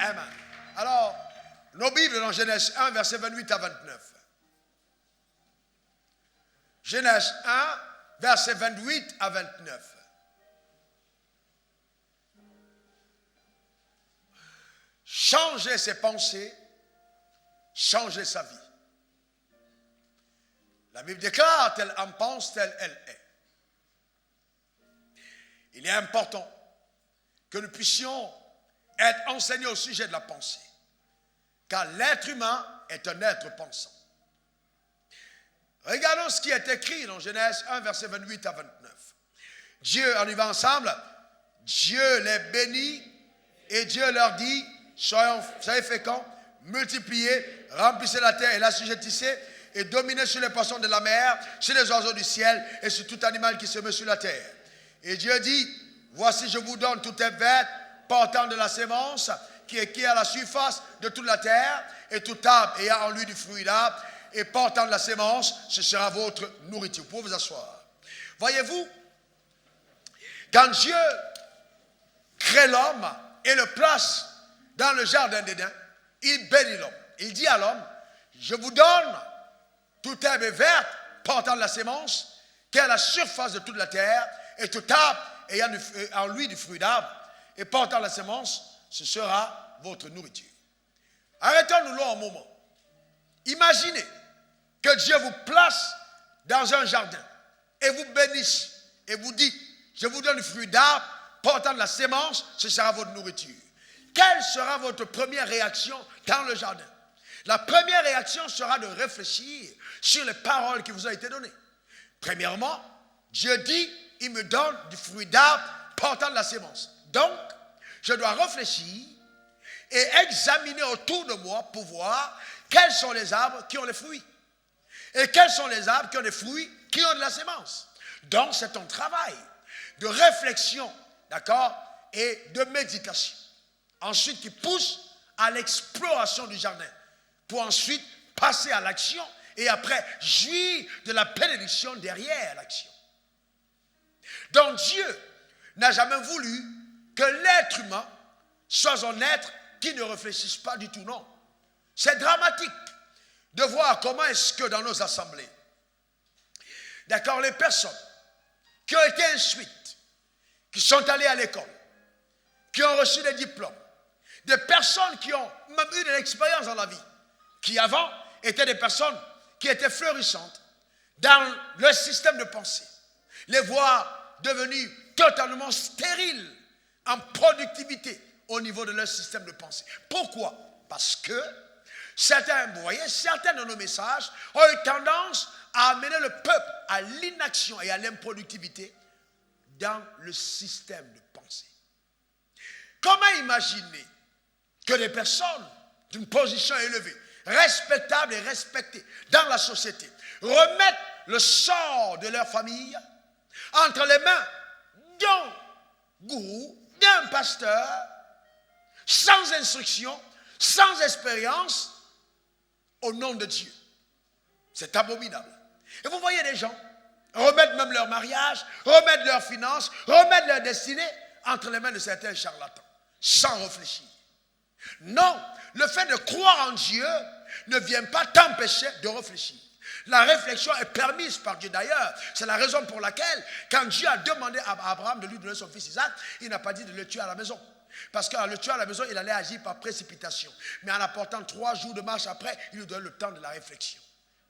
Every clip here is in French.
Amen. Alors, nos Bibles dans Genèse 1, verset 28 à 29. Genèse 1, verset 28 à 29. Changer ses pensées, changer sa vie. La Bible déclare, tel homme pense, tel elle est. Il est important que nous puissions être enseignés au sujet de la pensée. Car l'être humain est un être pensant. Regardons ce qui est écrit dans Genèse 1, verset 28 à 29. Dieu, on y va ensemble, Dieu les bénit et Dieu leur dit, soyez féconds, multipliez, remplissez la terre et l'assujettissez et dominez sur les poissons de la mer, sur les oiseaux du ciel et sur tout animal qui se meut sur la terre. Et Dieu dit, voici je vous donne toutes les bêtes portant de la sémence qui est à la surface de toute la terre, et tout arbre ayant en lui du fruit d'arbre et portant de la sémence, ce sera votre nourriture. Vous pouvez vous asseoir. Voyez-vous, quand Dieu crée l'homme et le place dans le jardin d'Éden, il bénit l'homme. Il dit à l'homme, je vous donne toute herbe verte portant de la sémence qui est à la surface de toute la terre, et tout arbre ayant en lui du fruit d'arbre et portant la sémence, ce sera votre nourriture. Arrêtons-nous là un moment. Imaginez que Dieu vous place dans un jardin et vous bénisse et vous dit, je vous donne du fruit d'arbre portant de la sémence, ce sera votre nourriture. Quelle sera votre première réaction dans le jardin? La première réaction sera de réfléchir sur les paroles qui vous ont été données. Premièrement, Dieu dit, il me donne du fruit d'arbre portant de la sémence. Donc, je dois réfléchir et examiner autour de moi pour voir quels sont les arbres qui ont les fruits. Et quels sont les arbres qui ont des fruits qui ont de la sémence. Donc, c'est un travail de réflexion, d'accord, et de méditation. Ensuite, qui pousse à l'exploration du jardin pour ensuite passer à l'action et après jouir de la bénédiction derrière l'action. Donc, Dieu n'a jamais voulu que l'être humain soit un être qui ne réfléchisse pas du tout, non. C'est dramatique de voir comment est-ce que dans nos assemblées, d'accord, les personnes qui ont été instruites, qui sont allées à l'école, qui ont reçu des diplômes, des personnes qui ont même eu de l'expérience dans la vie, qui avant étaient des personnes qui étaient florissantes dans leur système de pensée, les voir devenus totalement stériles en productivité au niveau de leur système de pensée. Pourquoi? Parce que certains, vous voyez, certains de nos messages ont eu tendance à amener le peuple à l'inaction et à l'improductivité dans le système de pensée. Comment imaginer que des personnes d'une position élevée, respectables et respectées dans la société, remettent le sort de leur famille entre les mains d'un gourou, d'un pasteur, sans instruction, sans expérience, au nom de Dieu? C'est abominable. Et vous voyez des gens remettre même leur mariage, remettre leurs finances, remettre leur destinée entre les mains de certains charlatans, sans réfléchir. Non, le fait de croire en Dieu ne vient pas t'empêcher de réfléchir. La réflexion est permise par Dieu d'ailleurs. C'est la raison pour laquelle, quand Dieu a demandé à Abraham de lui donner son fils Isaac, il n'a pas dit de le tuer à la maison. Parce qu'en le tuant à la maison, il allait agir par précipitation. Mais en apportant 3 jours de marche après, il lui donne le temps de la réflexion.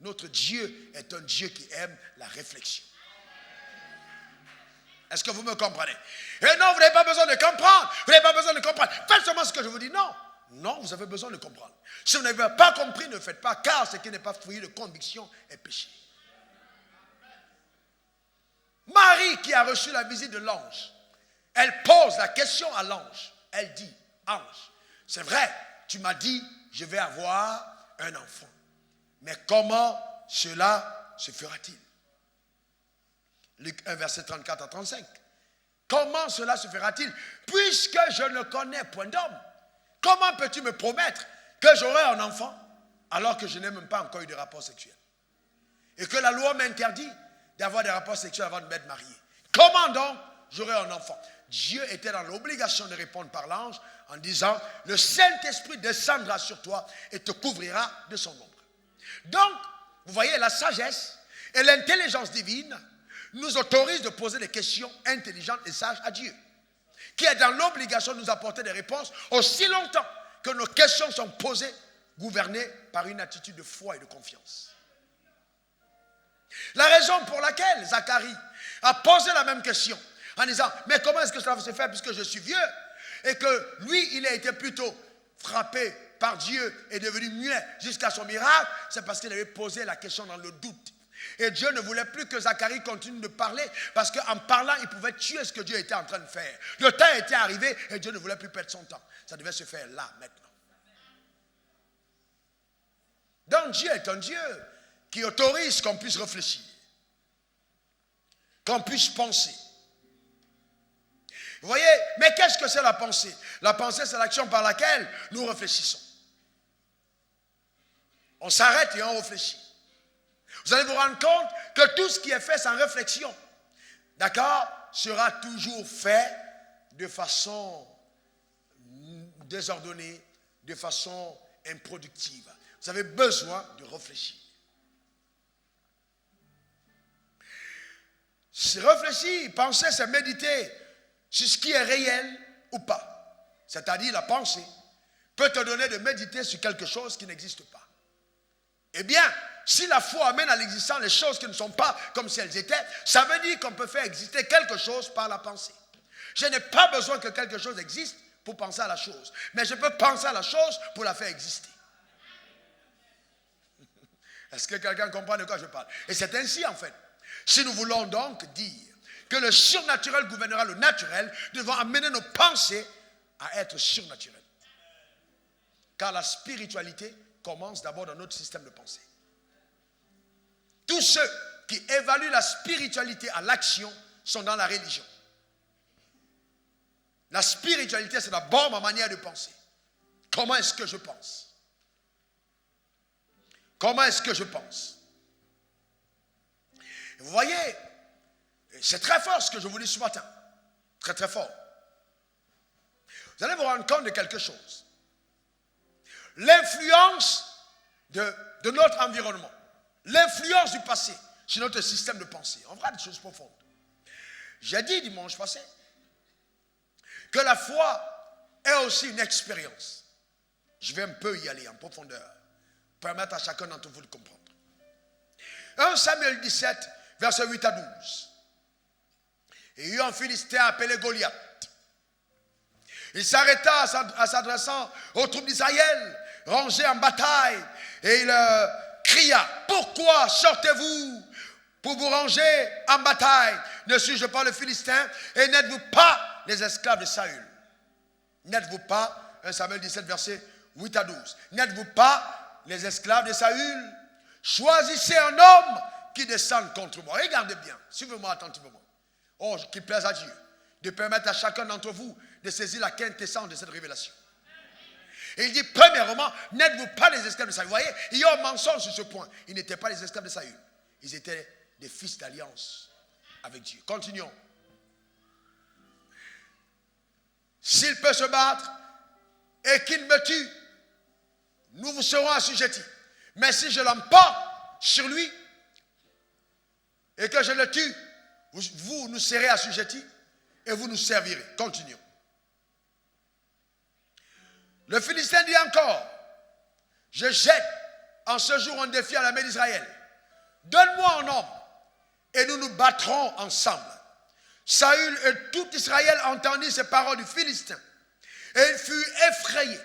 Notre Dieu est un Dieu qui aime la réflexion. Est-ce que vous me comprenez? Et non, vous n'avez pas besoin de comprendre. Vous n'avez pas besoin de comprendre. Faites seulement ce que je vous dis. Non. Non, vous avez besoin de comprendre. Si vous n'avez pas compris, ne faites pas, car ce qui n'est pas fruit de conviction est péché. Marie, qui a reçu la visite de l'ange, elle pose la question à l'ange. Elle dit, ange, c'est vrai, tu m'as dit, je vais avoir un enfant. Mais comment cela se fera-t-il? Luc 1, verset 34 à 35. Comment cela se fera-t-il? Puisque je ne connais point d'homme. comment peux-tu me promettre que j'aurai un enfant alors que je n'ai même pas encore eu de rapport sexuel? Et que la loi m'interdit d'avoir des rapports sexuels avant de m'être marié. Comment donc j'aurai un enfant? Dieu était dans l'obligation de répondre par l'ange en disant, le Saint-Esprit descendra sur toi et te couvrira de son ombre. Donc, vous voyez, la sagesse et l'intelligence divine nous autorisent de poser des questions intelligentes et sages à Dieu, qui est dans l'obligation de nous apporter des réponses aussi longtemps que nos questions sont posées, gouvernées par une attitude de foi et de confiance. La raison pour laquelle Zacharie a posé la même question en disant, mais comment est-ce que cela va se faire puisque je suis vieux? Et que lui, il a été plutôt frappé par Dieu et devenu muet jusqu'à son miracle, c'est parce qu'il avait posé la question dans le doute. Et Dieu ne voulait plus que Zacharie continue de parler parce qu'en parlant, il pouvait tuer ce que Dieu était en train de faire. Le temps était arrivé et Dieu ne voulait plus perdre son temps. Ça devait se faire là, maintenant. Donc Dieu est un Dieu qui autorise qu'on puisse réfléchir, qu'on puisse penser. Vous voyez, mais qu'est-ce que c'est la pensée? La pensée, c'est l'action par laquelle nous réfléchissons. On s'arrête et on réfléchit. Vous allez vous rendre compte que tout ce qui est fait sans réflexion, d'accord, sera toujours fait de façon désordonnée, de façon improductive. Vous avez besoin de réfléchir. Réfléchir, penser, c'est méditer sur ce qui est réel ou pas. C'est-à-dire la pensée peut te donner de méditer sur quelque chose qui n'existe pas. Eh bien, si la foi amène à l'existence les choses qui ne sont pas comme si elles étaient, ça veut dire qu'on peut faire exister quelque chose par la pensée. Je n'ai pas besoin que quelque chose existe pour penser à la chose, mais je peux penser à la chose pour la faire exister. Est-ce que quelqu'un comprend de quoi je parle? Et c'est ainsi en fait. Si nous voulons donc dire que le surnaturel gouvernera le naturel, nous devons amener nos pensées à être surnaturelles. Car la spiritualité commence d'abord dans notre système de pensée. Tous ceux qui évaluent la spiritualité à l'action sont dans la religion. La spiritualité, c'est d'abord ma manière de penser. Comment est-ce que je pense? Comment est-ce que je pense? Vous voyez, c'est très fort ce que je vous dis ce matin. Très très fort. Vous allez vous rendre compte de quelque chose. L'influence de notre environnement, l'influence du passé sur notre système de pensée. On verra des choses profondes. J'ai dit dimanche passé que la foi est aussi une expérience. Je vais un peu y aller en profondeur, permettre à chacun d'entre vous de comprendre. 1 Samuel 17, versets 8 à 12. Il y eut un Philistin appelé Goliath. Il s'arrêta en s'adressant aux troupes d'Israël, rangées en bataille, et il cria, pourquoi sortez-vous pour vous ranger en bataille? Ne suis-je pas le Philistin? Et n'êtes-vous pas les esclaves de Saül? N'êtes-vous pas, 1 Samuel 17, versets 8 à 12. N'êtes-vous pas les esclaves de Saül? Choisissez un homme qui descende contre moi. Regardez bien, suivez-moi attentivement. Oh, qu'il plaise à Dieu de permettre à chacun d'entre vous de saisir la quintessence de cette révélation. Et il dit, premièrement, n'êtes-vous pas les esclaves de Saül? Vous voyez, il y a un mensonge sur ce point. Ils n'étaient pas les esclaves de Saül. Ils étaient des fils d'alliance avec Dieu. Continuons. S'il peut se battre et qu'il me tue, nous vous serons assujettis. Mais si je l'emporte sur lui et que je le tue, vous nous serez assujettis et vous nous servirez. Continuons. Le Philistin dit encore, je jette en ce jour un défi à l'armée d'Israël. Donne-moi un homme et nous nous battrons ensemble. Saül et tout Israël entendit ces paroles du Philistin et il fut effrayé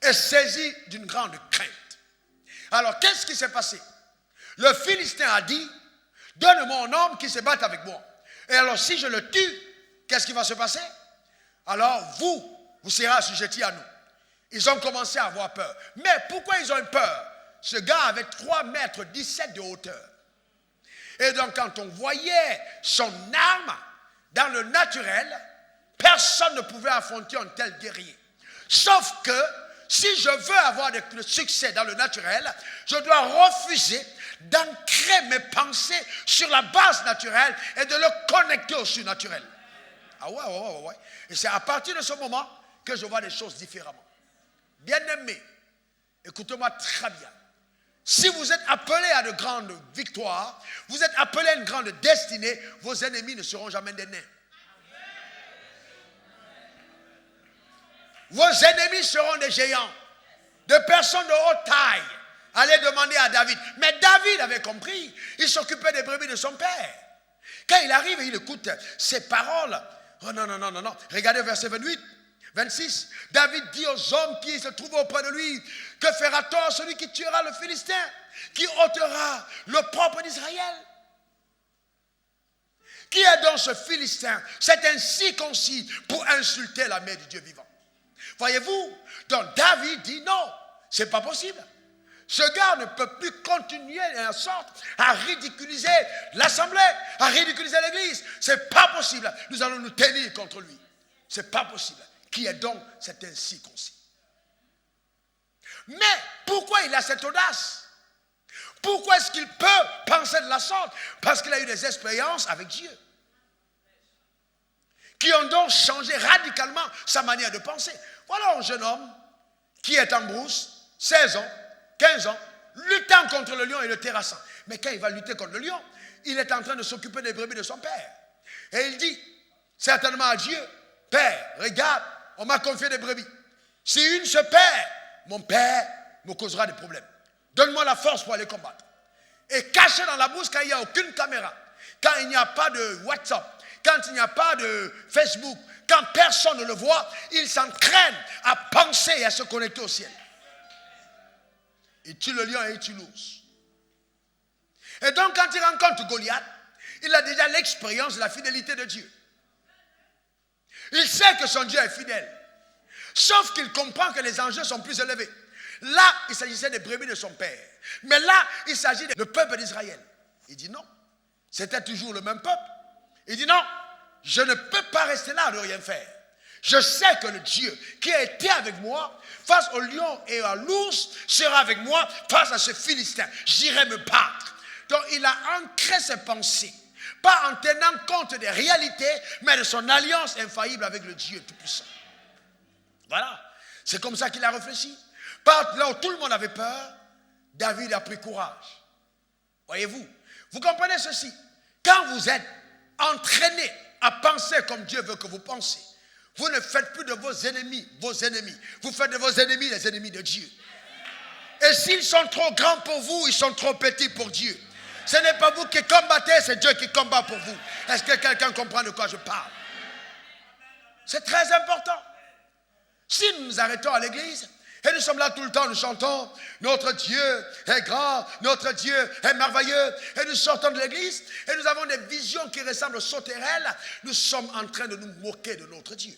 et saisi d'une grande crainte. Alors qu'est-ce qui s'est passé? Le Philistin a dit, donne-moi un homme qui se batte avec moi. Et alors si je le tue, qu'est-ce qui va se passer? Alors vous serez assujettis à nous. Ils ont commencé à avoir peur. Mais pourquoi ils ont eu peur? Ce gars avait 3,17 mètres de hauteur. Et donc quand on voyait son arme dans le naturel, personne ne pouvait affronter un tel guerrier. Sauf que si je veux avoir le succès dans le naturel, je dois refuser d'ancrer mes pensées sur la base naturelle et de le connecter au surnaturel. Ah ouais. Et c'est à partir de ce moment que je vois les choses différemment. Bien-aimés, écoutez-moi très bien. Si vous êtes appelés à de grandes victoires, vous êtes appelés à une grande destinée, vos ennemis ne seront jamais des nains. Vos ennemis seront des géants, de personnes de haute taille. Allez demander à David. Mais David avait compris. Il s'occupait des brebis de son père. Quand il arrive et il écoute ces paroles. Oh non. Regardez verset 28, 26. David dit aux hommes qui se trouvent auprès de lui. Que fera-t-on celui qui tuera le Philistin? Qui ôtera le propre d'Israël? Qui est donc ce Philistin? C'est ainsi concis pour insulter la mère du Dieu vivant. Voyez-vous? Donc David dit non, c'est pas possible. Ce gars ne peut plus continuer en sorte à ridiculiser l'assemblée, à ridiculiser l'église. C'est pas possible. Nous allons nous tenir contre lui. C'est pas possible. Qui est donc cet ainsi concis? Mais pourquoi il a cette audace? Pourquoi est-ce qu'il peut penser de la sorte? Parce qu'il a eu des expériences avec Dieu qui ont donc changé radicalement sa manière de penser. Voilà un jeune homme qui est en brousse, 16 ans, 15 ans, luttant contre le lion et le terrassant. Mais quand il va lutter contre le lion, il est en train de s'occuper des brebis de son père. Et il dit certainement à Dieu, Père, regarde, on m'a confié des brebis. Si une se perd, mon père me causera des problèmes. Donne-moi la force pour aller combattre. Et caché dans la brousse, quand il n'y a aucune caméra, quand il n'y a pas de WhatsApp, quand il n'y a pas de Facebook, quand personne ne le voit, il s'entraîne à penser et à se connecter au ciel. Il tue le lion et il tue l'ours. Et donc quand il rencontre Goliath, il a déjà l'expérience de la fidélité de Dieu. Il sait que son Dieu est fidèle. Sauf qu'il comprend que les enjeux sont plus élevés. Là, il s'agissait des brebis de son père. Mais là, il s'agit du peuple d'Israël. Il dit non. C'était toujours le même peuple. Il dit non, je ne peux pas rester là de rien faire. Je sais que le Dieu qui a été avec moi face au lion et à l'ours sera avec moi face à ce Philistin. J'irai me battre. Donc il a ancré ses pensées, pas en tenant compte des réalités, mais de son alliance infaillible avec le Dieu Tout-Puissant. Voilà. C'est comme ça qu'il a réfléchi. Là où tout le monde avait peur, David a pris courage. Voyez-vous, vous comprenez ceci. Quand vous êtes entraîné à penser comme Dieu veut que vous pensiez, vous ne faites plus de vos ennemis. Vous faites de vos ennemis les ennemis de Dieu. Et s'ils sont trop grands pour vous, ils sont trop petits pour Dieu. Ce n'est pas vous qui combattez, c'est Dieu qui combat pour vous. Est-ce que quelqu'un comprend de quoi je parle? C'est très important. Si nous nous arrêtons à l'église, et nous sommes là tout le temps, nous chantons, notre Dieu est grand, notre Dieu est merveilleux, et nous sortons de l'église, et nous avons des visions qui ressemblent aux sauterelles, nous sommes en train de nous moquer de notre Dieu.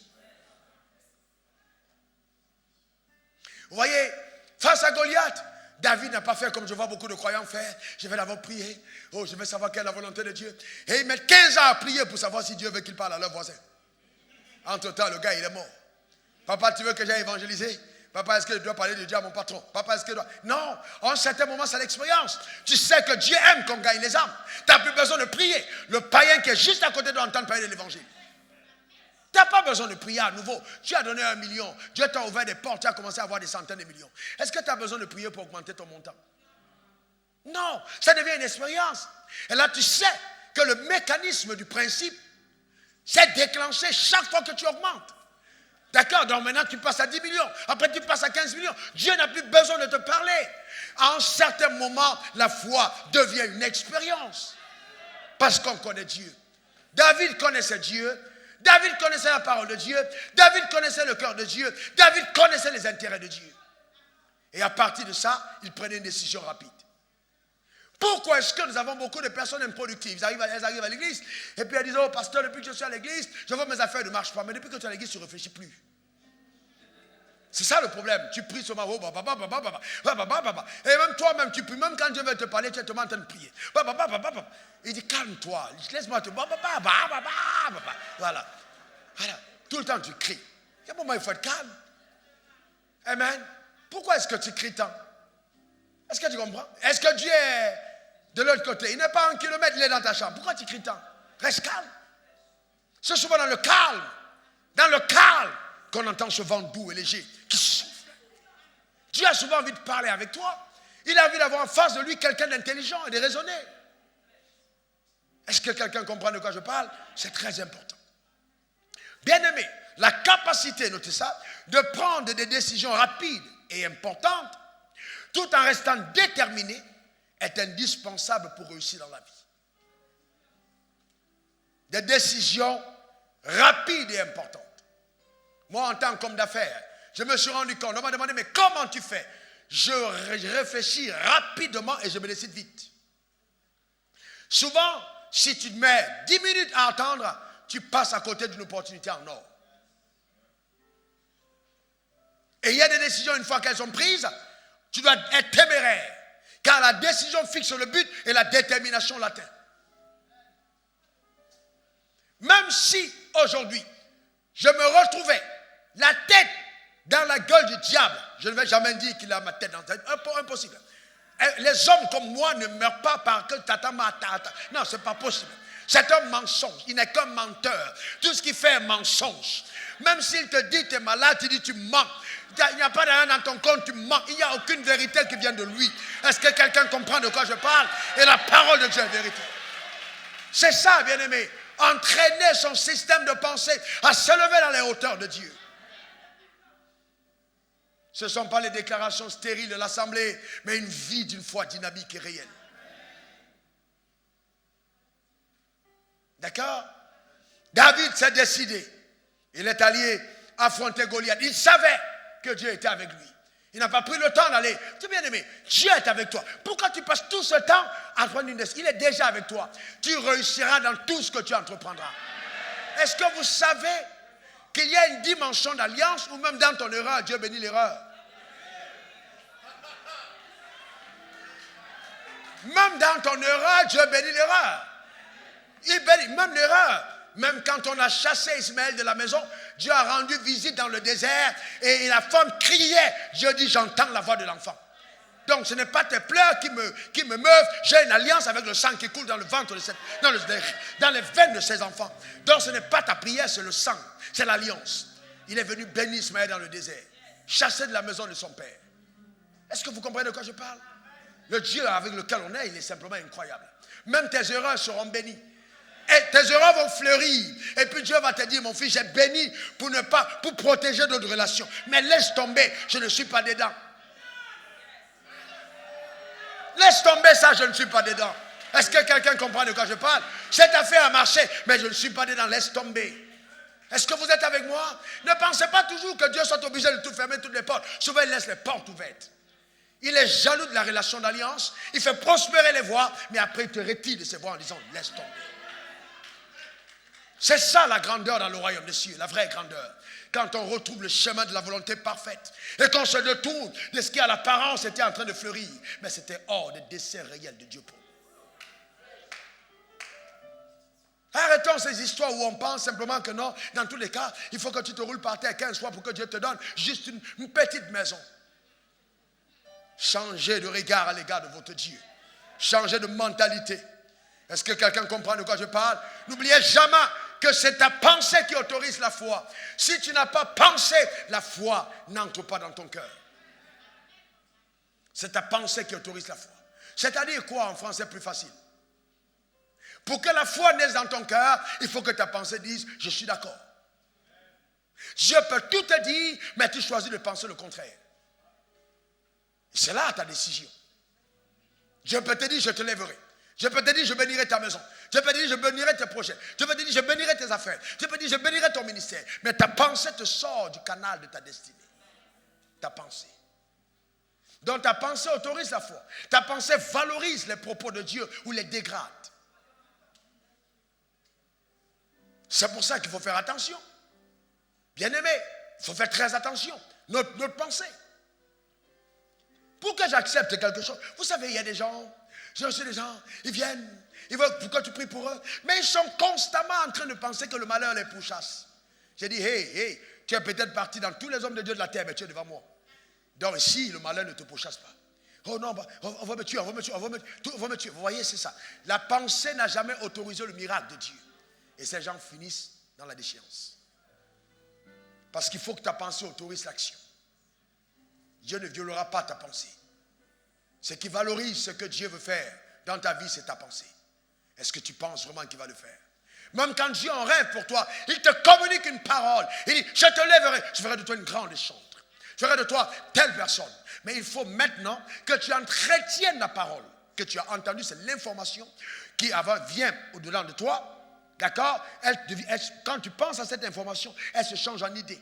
Vous voyez, face à Goliath, David n'a pas fait comme je vois beaucoup de croyants faire. Je vais d'abord prier, je vais savoir quelle est la volonté de Dieu. Et ils mettent 15 ans à prier pour savoir si Dieu veut qu'ils parlent à leurs voisins. Entre-temps, le gars, il est mort. Papa, tu veux que j'aille évangéliser? Papa, est-ce que je dois parler de Dieu à mon patron? Papa, est-ce que je dois... Non, en un certain moment, c'est l'expérience. Tu sais que Dieu aime qu'on gagne les âmes. Tu n'as plus besoin de prier. Le païen qui est juste à côté doit entendre parler de l'évangile. Tu n'as pas besoin de prier à nouveau. Tu as donné 1 million. Dieu t'a ouvert des portes. Tu as commencé à avoir des centaines de millions. Est-ce que tu as besoin de prier pour augmenter ton montant? Non, ça devient une expérience. Et là, tu sais que le mécanisme du principe s'est déclenché chaque fois que tu augmentes. D'accord, donc maintenant tu passes à 10 millions, après tu passes à 15 millions. Dieu n'a plus besoin de te parler. À un certain moment, la foi devient une expérience. Parce qu'on connaît Dieu. David connaissait Dieu. David connaissait la parole de Dieu. David connaissait le cœur de Dieu. David connaissait les intérêts de Dieu. Et à partir de ça, il prenait une décision rapide. Pourquoi est-ce que nous avons beaucoup de personnes improductives? Elles arrivent à l'église et puis elles disent, oh pasteur, depuis que je suis à l'église, je vois mes affaires ne marchent pas. Mais depuis que tu es à l'église, tu ne réfléchis plus. C'est ça le problème. Tu pries seulement, oh, et même toi-même, tu pries. Même quand Dieu veut te parler, tu es en train de prier. Il dit, calme-toi, laisse-moi te... Voilà. Tout le temps, tu cries. Il y a un moment, il faut être calme. Amen. Pourquoi est-ce que tu cries tant? Est-ce que tu comprends? Est-ce que Dieu est de l'autre côté? Il n'est pas 1 kilomètre, il est dans ta chambre. Pourquoi tu cries tant? Reste calme. C'est souvent dans le calme qu'on entend ce vent doux et léger qui souffle. Dieu a souvent envie de parler avec toi. Il a envie d'avoir en face de lui quelqu'un d'intelligent et de raisonné. Est-ce que quelqu'un comprend de quoi je parle? C'est très important. Bien-aimé, la capacité, notez ça, de prendre des décisions rapides et importantes, tout en restant déterminé, est indispensable pour réussir dans la vie. Des décisions rapides et importantes. Moi, en tant qu'homme d'affaires, je me suis rendu compte, on m'a demandé, mais comment tu fais? Je réfléchis rapidement et je me décide vite. Souvent, si tu te mets 10 minutes à attendre, tu passes à côté d'une opportunité en or. Et il y a des décisions, une fois qu'elles sont prises, tu dois être téméraire. Car la décision fixe le but et la détermination l'atteint. Même si aujourd'hui, je me retrouvais la tête dans la gueule du diable, je ne vais jamais dire qu'il a ma tête dans la tête, impossible. Les hommes comme moi ne meurent pas parce que tata mata. Non, ce n'est pas possible. C'est un mensonge. Il n'est qu'un menteur. Tout ce qu'il fait est mensonge. Même s'il te dit tu es malade, tu dis tu mens. Il n'y a pas d'argent dans ton compte, tu mens. Il n'y a aucune vérité qui vient de lui. Est-ce que quelqu'un comprend de quoi je parle? Et la parole de Dieu est vérité. C'est ça, bien-aimé. Entraîner son système de pensée à s'élever dans les hauteurs de Dieu. Ce ne sont pas les déclarations stériles de l'Assemblée, mais une vie d'une foi dynamique et réelle. D'accord? David s'est décidé. Il est allé affronter Goliath. Il savait que Dieu était avec lui. Il n'a pas pris le temps d'aller. Tu bien aimé, Dieu est avec toi. Pourquoi tu passes tout ce temps à prendre une décision? Il est déjà avec toi. Tu réussiras dans tout ce que tu entreprendras. Est-ce que vous savez qu'il y a une dimension d'alliance ou même dans ton erreur, Dieu bénit l'erreur? Même dans ton erreur, Dieu bénit l'erreur. Il bénit même l'erreur. Même quand on a chassé Ismaël de la maison, Dieu a rendu visite dans le désert et la femme criait. Dieu dit, j'entends la voix de l'enfant. Donc ce n'est pas tes pleurs qui me meuvent. J'ai une alliance avec le sang qui coule dans le ventre dans les veines de ses enfants. Donc ce n'est pas ta prière, c'est le sang. C'est l'alliance. Il est venu bénir Ismaël dans le désert. Chassé de la maison de son père. Est-ce que vous comprenez de quoi je parle? Le Dieu avec lequel on est, il est simplement incroyable. Même tes erreurs seront bénies. Et tes erreurs vont fleurir. Et puis Dieu va te dire, mon fils, j'ai béni pour protéger notre relation. Mais laisse tomber, je ne suis pas dedans. Laisse tomber ça, je ne suis pas dedans. Est-ce que quelqu'un comprend de quoi je parle? Cette affaire a marché, mais je ne suis pas dedans, laisse tomber. Est-ce que vous êtes avec moi? Ne pensez pas toujours que Dieu soit obligé de tout fermer, toutes les portes. Souvent, il laisse les portes ouvertes. Il est jaloux de la relation d'alliance. Il fait prospérer les voies, mais après il te retire de ses voies en disant, laisse tomber. C'est ça la grandeur dans le royaume des cieux, la vraie grandeur. Quand on retrouve le chemin de la volonté parfaite et qu'on se détourne de ce qui à l'apparence était en train de fleurir, mais c'était hors des desseins réels de Dieu pour nous. Arrêtons ces histoires où on pense simplement que non, dans tous les cas, il faut que tu te roules par terre 15 fois pour que Dieu te donne juste une petite maison. Changez de regard à l'égard de votre Dieu. Changez de mentalité. Est-ce que quelqu'un comprend de quoi je parle? N'oubliez jamais que c'est ta pensée qui autorise la foi. Si tu n'as pas pensé, la foi n'entre pas dans ton cœur. C'est ta pensée qui autorise la foi. C'est-à-dire quoi en français plus facile? Pour que la foi naisse dans ton cœur, il faut que ta pensée dise, je suis d'accord. Dieu peut tout te dire, mais tu choisis de penser le contraire. C'est là ta décision. Dieu peut te dire, je te lèverai. Je peux te dire, je bénirai ta maison. Je peux te dire, je bénirai tes projets. Je peux te dire, je bénirai tes affaires. Je peux te dire, je bénirai ton ministère. Mais ta pensée te sort du canal de ta destinée. Ta pensée. Donc ta pensée autorise la foi. Ta pensée valorise les propos de Dieu ou les dégrade. C'est pour ça qu'il faut faire attention. Bien-aimé, il faut faire très attention. Notre pensée. Pour que j'accepte quelque chose. Vous savez, il y a des gens... J'ai reçu des gens, ils viennent, ils veulent que tu pries pour eux, mais ils sont constamment en train de penser que le malheur les pourchasse. J'ai dit, hey, tu es peut-être parti dans tous les hommes de Dieu de la terre, mais tu es devant moi. Donc ici, le malheur ne te pourchasse pas. Oh non, on va me tuer, on va me tuer, on va me tuer. Vous voyez, c'est ça. La pensée n'a jamais autorisé le miracle de Dieu. Et ces gens finissent dans la déchéance. Parce qu'il faut que ta pensée autorise l'action. Dieu ne violera pas ta pensée. Ce qui valorise ce que Dieu veut faire dans ta vie, c'est ta pensée. Est-ce que tu penses vraiment qu'il va le faire? Même quand Dieu en rêve pour toi, il te communique une parole. Il dit, je te lèverai, je ferai de toi une grande chantre. Je ferai de toi telle personne. Mais il faut maintenant que tu entretiennes la parole que tu as entendue. C'est l'information qui vient au-delà de toi. D'accord? Quand tu penses à cette information, elle se change en idée.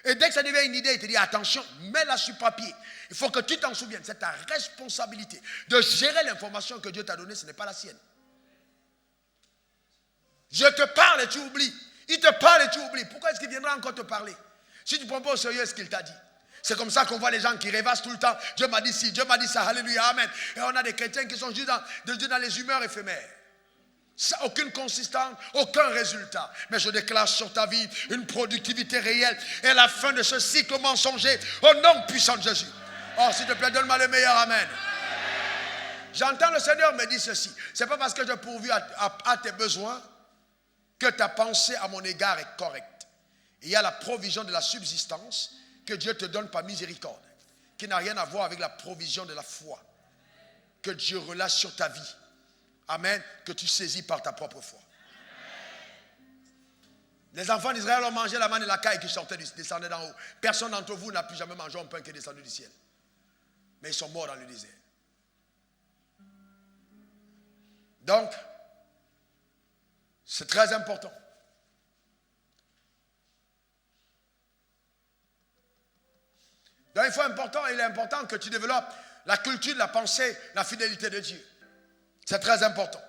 Et dès que ça devient une idée, il te dit, attention, mets-la sur papier. Il faut que tu t'en souviennes. C'est ta responsabilité de gérer l'information que Dieu t'a donnée. Ce n'est pas la sienne. Je te parle et tu oublies. Il te parle et tu oublies. Pourquoi est-ce qu'il viendra encore te parler? Si tu ne prends pas au sérieux ce qu'il t'a dit. C'est comme ça qu'on voit les gens qui rêvassent tout le temps. Dieu m'a dit ci, Dieu m'a dit ça, alléluia, amen. Et on a des chrétiens qui sont juste dans les humeurs éphémères. Ça, aucune consistance, aucun résultat. Mais je déclare sur ta vie une productivité réelle et la fin de ce cycle mensonger au nom puissant de Jésus. Oh, s'il te plaît, donne-moi le meilleur amen. J'entends le Seigneur me dire ceci. C'est pas parce que j'ai pourvu à tes besoins que ta pensée à mon égard est correcte. Il y a la provision de la subsistance que Dieu te donne par miséricorde, qui n'a rien à voir avec la provision de la foi que Dieu relâche sur ta vie. Amen, que tu saisis par ta propre foi. Les enfants d'Israël ont mangé la manne et la caille qui descendait d'en haut. Personne d'entre vous n'a plus jamais mangé un pain qui est descendu du ciel. Mais ils sont morts dans le désert. Donc, c'est très important. Donc, il est important que tu développes la culture de la pensée, la fidélité de Dieu. C'est très important.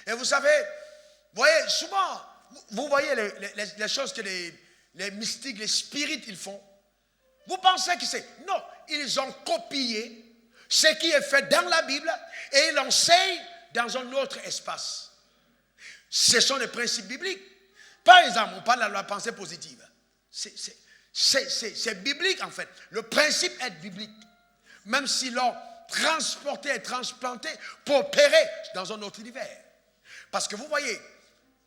Et vous savez, vous voyez, souvent, vous voyez les choses que les mystiques, les spirites, ils font. Vous pensez que c'est... Non, ils ont copié ce qui est fait dans la Bible et ils l'enseignent dans un autre espace. Ce sont des principes bibliques. Par exemple, on parle de la pensée positive. C'est biblique en fait. Le principe est biblique. Même s'ils l'ont transporté et transplanté pour opérer dans un autre univers. Parce que vous voyez,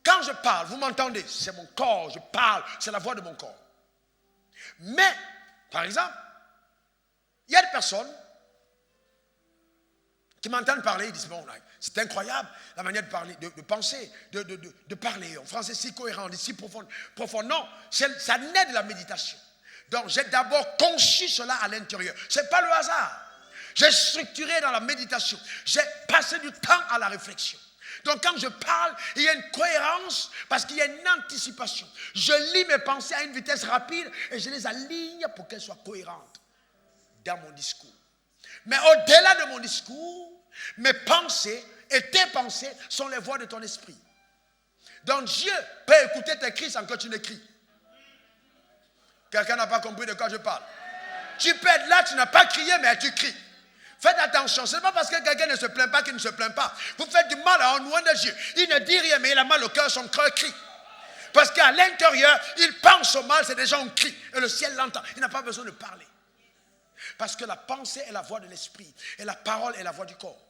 quand je parle, vous m'entendez, c'est mon corps, je parle, c'est la voix de mon corps. Mais, par exemple, il y a des personnes qui m'entendent parler, ils disent, bon, c'est incroyable la manière de parler, de penser, de parler. En français, si cohérent, si profond. Non, ça naît de la méditation. Donc, j'ai d'abord conçu cela à l'intérieur. Ce n'est pas le hasard. J'ai structuré dans la méditation. J'ai passé du temps à la réflexion. Donc, quand je parle, il y a une cohérence parce qu'il y a une anticipation. Je lis mes pensées à une vitesse rapide et je les aligne pour qu'elles soient cohérentes dans mon discours. Mais au-delà de mon discours, mes pensées et tes pensées sont les voix de ton esprit. Donc Dieu peut écouter tes cris sans que tu ne cries. Quelqu'un n'a pas compris de quoi je parle. Tu peux être là, tu n'as pas crié, mais tu cries. Faites attention, ce n'est pas parce que quelqu'un ne se plaint pas qu'il ne se plaint pas. Vous faites du mal à un loin de Dieu. Il ne dit rien, mais il a mal au cœur, son cœur crie. Parce qu'à l'intérieur, il pense au mal, c'est déjà un cri. Et le ciel l'entend. Il n'a pas besoin de parler. Parce que la pensée est la voix de l'esprit. Et la parole est la voix du corps.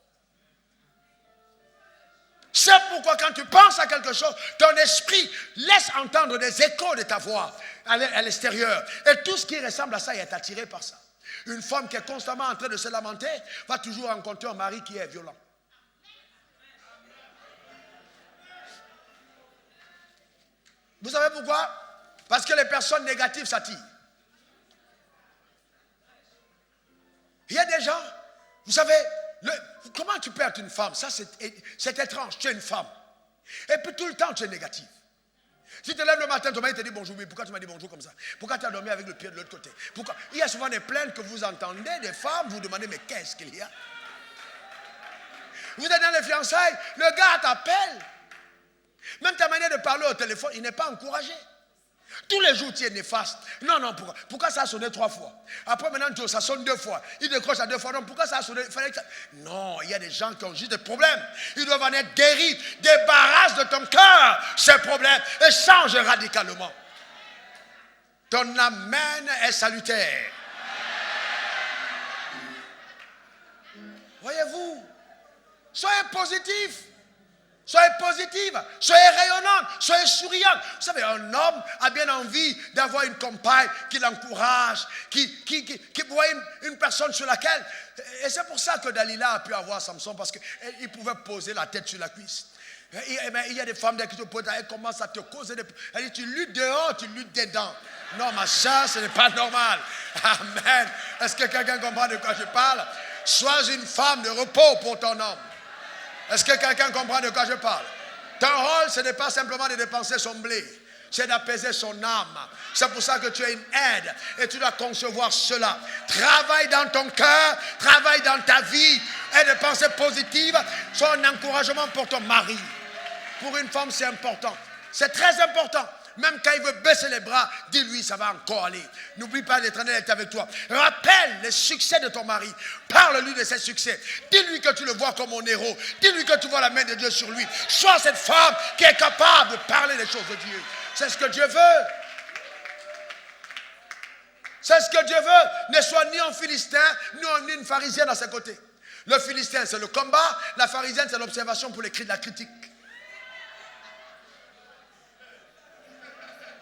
C'est pourquoi quand tu penses à quelque chose, ton esprit laisse entendre des échos de ta voix à l'extérieur. Et tout ce qui ressemble à ça est attiré par ça. Une femme qui est constamment en train de se lamenter va toujours rencontrer un mari qui est violent. Vous savez pourquoi? Parce que les personnes négatives s'attirent. Il y a des gens, vous savez, comment tu peux être une femme? Ça, c'est étrange. Tu es une femme. Et puis tout le temps, tu es négatif. Si tu te lèves le matin, ton mari te dit bonjour, mais pourquoi tu m'as dit bonjour comme ça? Pourquoi tu as dormi avec le pied de l'autre côté? Pourquoi? Il y a souvent des plaintes que vous entendez, des femmes, vous demandez, mais qu'est-ce qu'il y a? Vous êtes dans les fiançailles, le gars t'appelle. Même ta manière de parler au téléphone, il n'est pas encouragé. Tous les jours, tu es néfaste. Non, pourquoi ça a sonné 3 fois? Après, maintenant, ça sonne 2 fois. Il décroche à 2 fois. Non, pourquoi ça a sonné? Non, il y a des gens qui ont juste des problèmes. Ils doivent en être guéris. Débarrasse de ton cœur ces problèmes et change radicalement. Ton amen est salutaire. Voyez-vous, soyez positifs. Soyez positive, soyez rayonnante, soyez souriante. Vous savez, un homme a bien envie d'avoir une compagne qui l'encourage, qui voit une personne sur laquelle... Et c'est pour ça que Dalila a pu avoir Samson, parce qu'il pouvait poser la tête sur la cuisse. Il y a des femmes qui te posent, elles commencent à te causer des... Elle dit, tu luttes dehors, tu luttes dedans. Non, ma soeur, ce n'est pas normal. Amen. Est-ce que quelqu'un comprend de quoi je parle? Sois une femme de repos pour ton homme. Est-ce que quelqu'un comprend de quoi je parle? Ton rôle, ce n'est pas simplement de dépenser son blé, c'est d'apaiser son âme. C'est pour ça que tu es une aide et tu dois concevoir cela. Travaille dans ton cœur, travaille dans ta vie et des pensées positives sont un encouragement pour ton mari. Pour une femme, c'est important. C'est très important. Même quand il veut baisser les bras, dis-lui, ça va encore aller. N'oublie pas, l'Éternel est avec toi. Rappelle les succès de ton mari. Parle-lui de ses succès. Dis-lui que tu le vois comme mon héros. Dis-lui que tu vois la main de Dieu sur lui. Sois cette femme qui est capable de parler les choses de Dieu. C'est ce que Dieu veut. C'est ce que Dieu veut. Ne sois ni un Philistin, ni une pharisienne à ses côtés. Le Philistin, c'est le combat. La pharisienne, c'est l'observation pour les cris de la critique.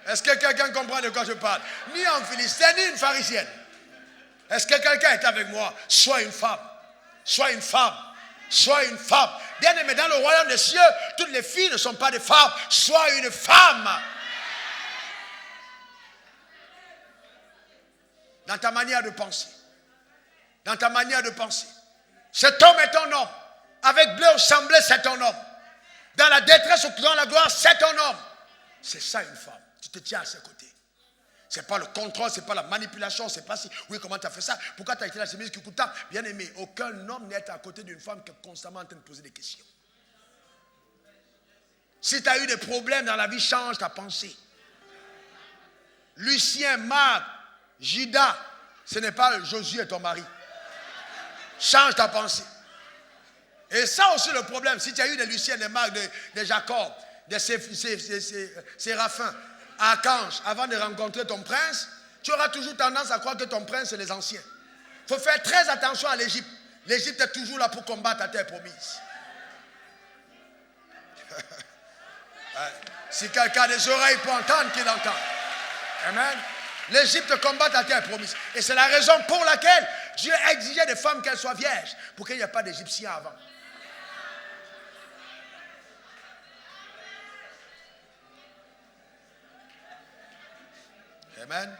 Est-ce que quelqu'un comprend de quoi je parle? Ni un Philistin, ni une pharisienne. Est-ce que quelqu'un est avec moi? Sois une femme. Sois une femme. Sois une femme. Bien aimé, dans le royaume des cieux, toutes les filles ne sont pas des femmes. Sois une femme. Dans ta manière de penser. Dans ta manière de penser. Cet homme est ton homme. Avec bleu ou sans bleu, c'est ton homme. Dans la détresse ou dans la gloire, c'est ton homme. C'est ça une femme. Tu te tiens à ses côtés. Ce n'est pas le contrôle, ce n'est pas la manipulation, c'est pas si, oui, comment tu as fait ça? Pourquoi tu as été la chemise qui coûte tant? Bien aimé, aucun homme n'est à côté d'une femme qui est constamment en train de poser des questions. Si tu as eu des problèmes dans la vie, change ta pensée. Lucien, Marc, Judas, ce n'est pas Josué ton mari. Change ta pensée. Et ça aussi le problème, si tu as eu des Lucien, des Marc, des Jacob, des Séraphins, Archange, avant de rencontrer ton prince, tu auras toujours tendance à croire que ton prince, c'est les anciens. Il faut faire très attention à l'Égypte. L'Égypte est toujours là pour combattre la terre promise. Si quelqu'un a des oreilles pour entendre, qu'il entende. Amen. L'Égypte combat la terre promise. Et c'est la raison pour laquelle Dieu exigeait des femmes qu'elles soient vierges, pour qu'il n'y ait pas d'Égyptiens avant. Amen.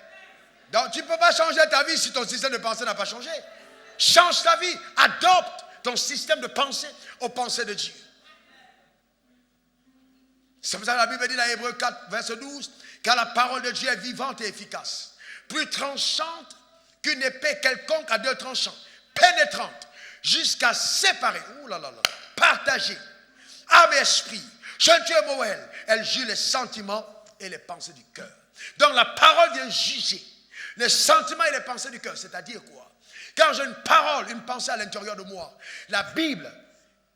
Donc tu ne peux pas changer ta vie si ton système de pensée n'a pas changé. Change ta vie. Adopte ton système de pensée aux pensées de Dieu. C'est pour ça que la Bible dit dans Hébreux 4, verset 12, car la parole de Dieu est vivante et efficace, plus tranchante qu'une épée quelconque à deux tranchants, pénétrante, jusqu'à séparer, partager, âme et esprit, jointure et moelle. Elle juge les sentiments et les pensées du cœur. Donc la parole vient juger les sentiments et les pensées du cœur. C'est-à-dire quoi? Quand j'ai une parole, une pensée à l'intérieur de moi, la Bible,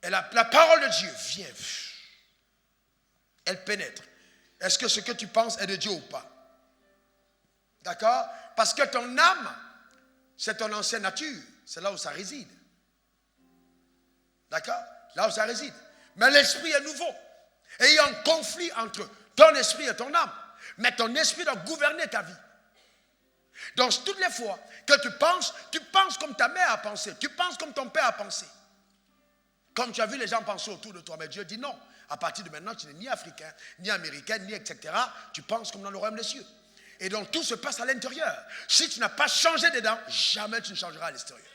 et la parole de Dieu vient. Elle pénètre. Est-ce que ce que tu penses est de Dieu ou pas? D'accord? Parce que ton âme, c'est ton ancienne nature. C'est là où ça réside. D'accord? Là où ça réside. Mais l'esprit est nouveau. Et il y a un conflit entre ton esprit et ton âme. Mais ton esprit doit gouverner ta vie. Donc, toutes les fois que tu penses comme ta mère a pensé. Tu penses comme ton père a pensé. Comme tu as vu les gens penser autour de toi. Mais Dieu dit non. À partir de maintenant, tu n'es ni africain, ni américain, ni etc. Tu penses comme dans le royaume des cieux. Et donc, tout se passe à l'intérieur. Si tu n'as pas changé dedans, jamais tu ne changeras à l'extérieur.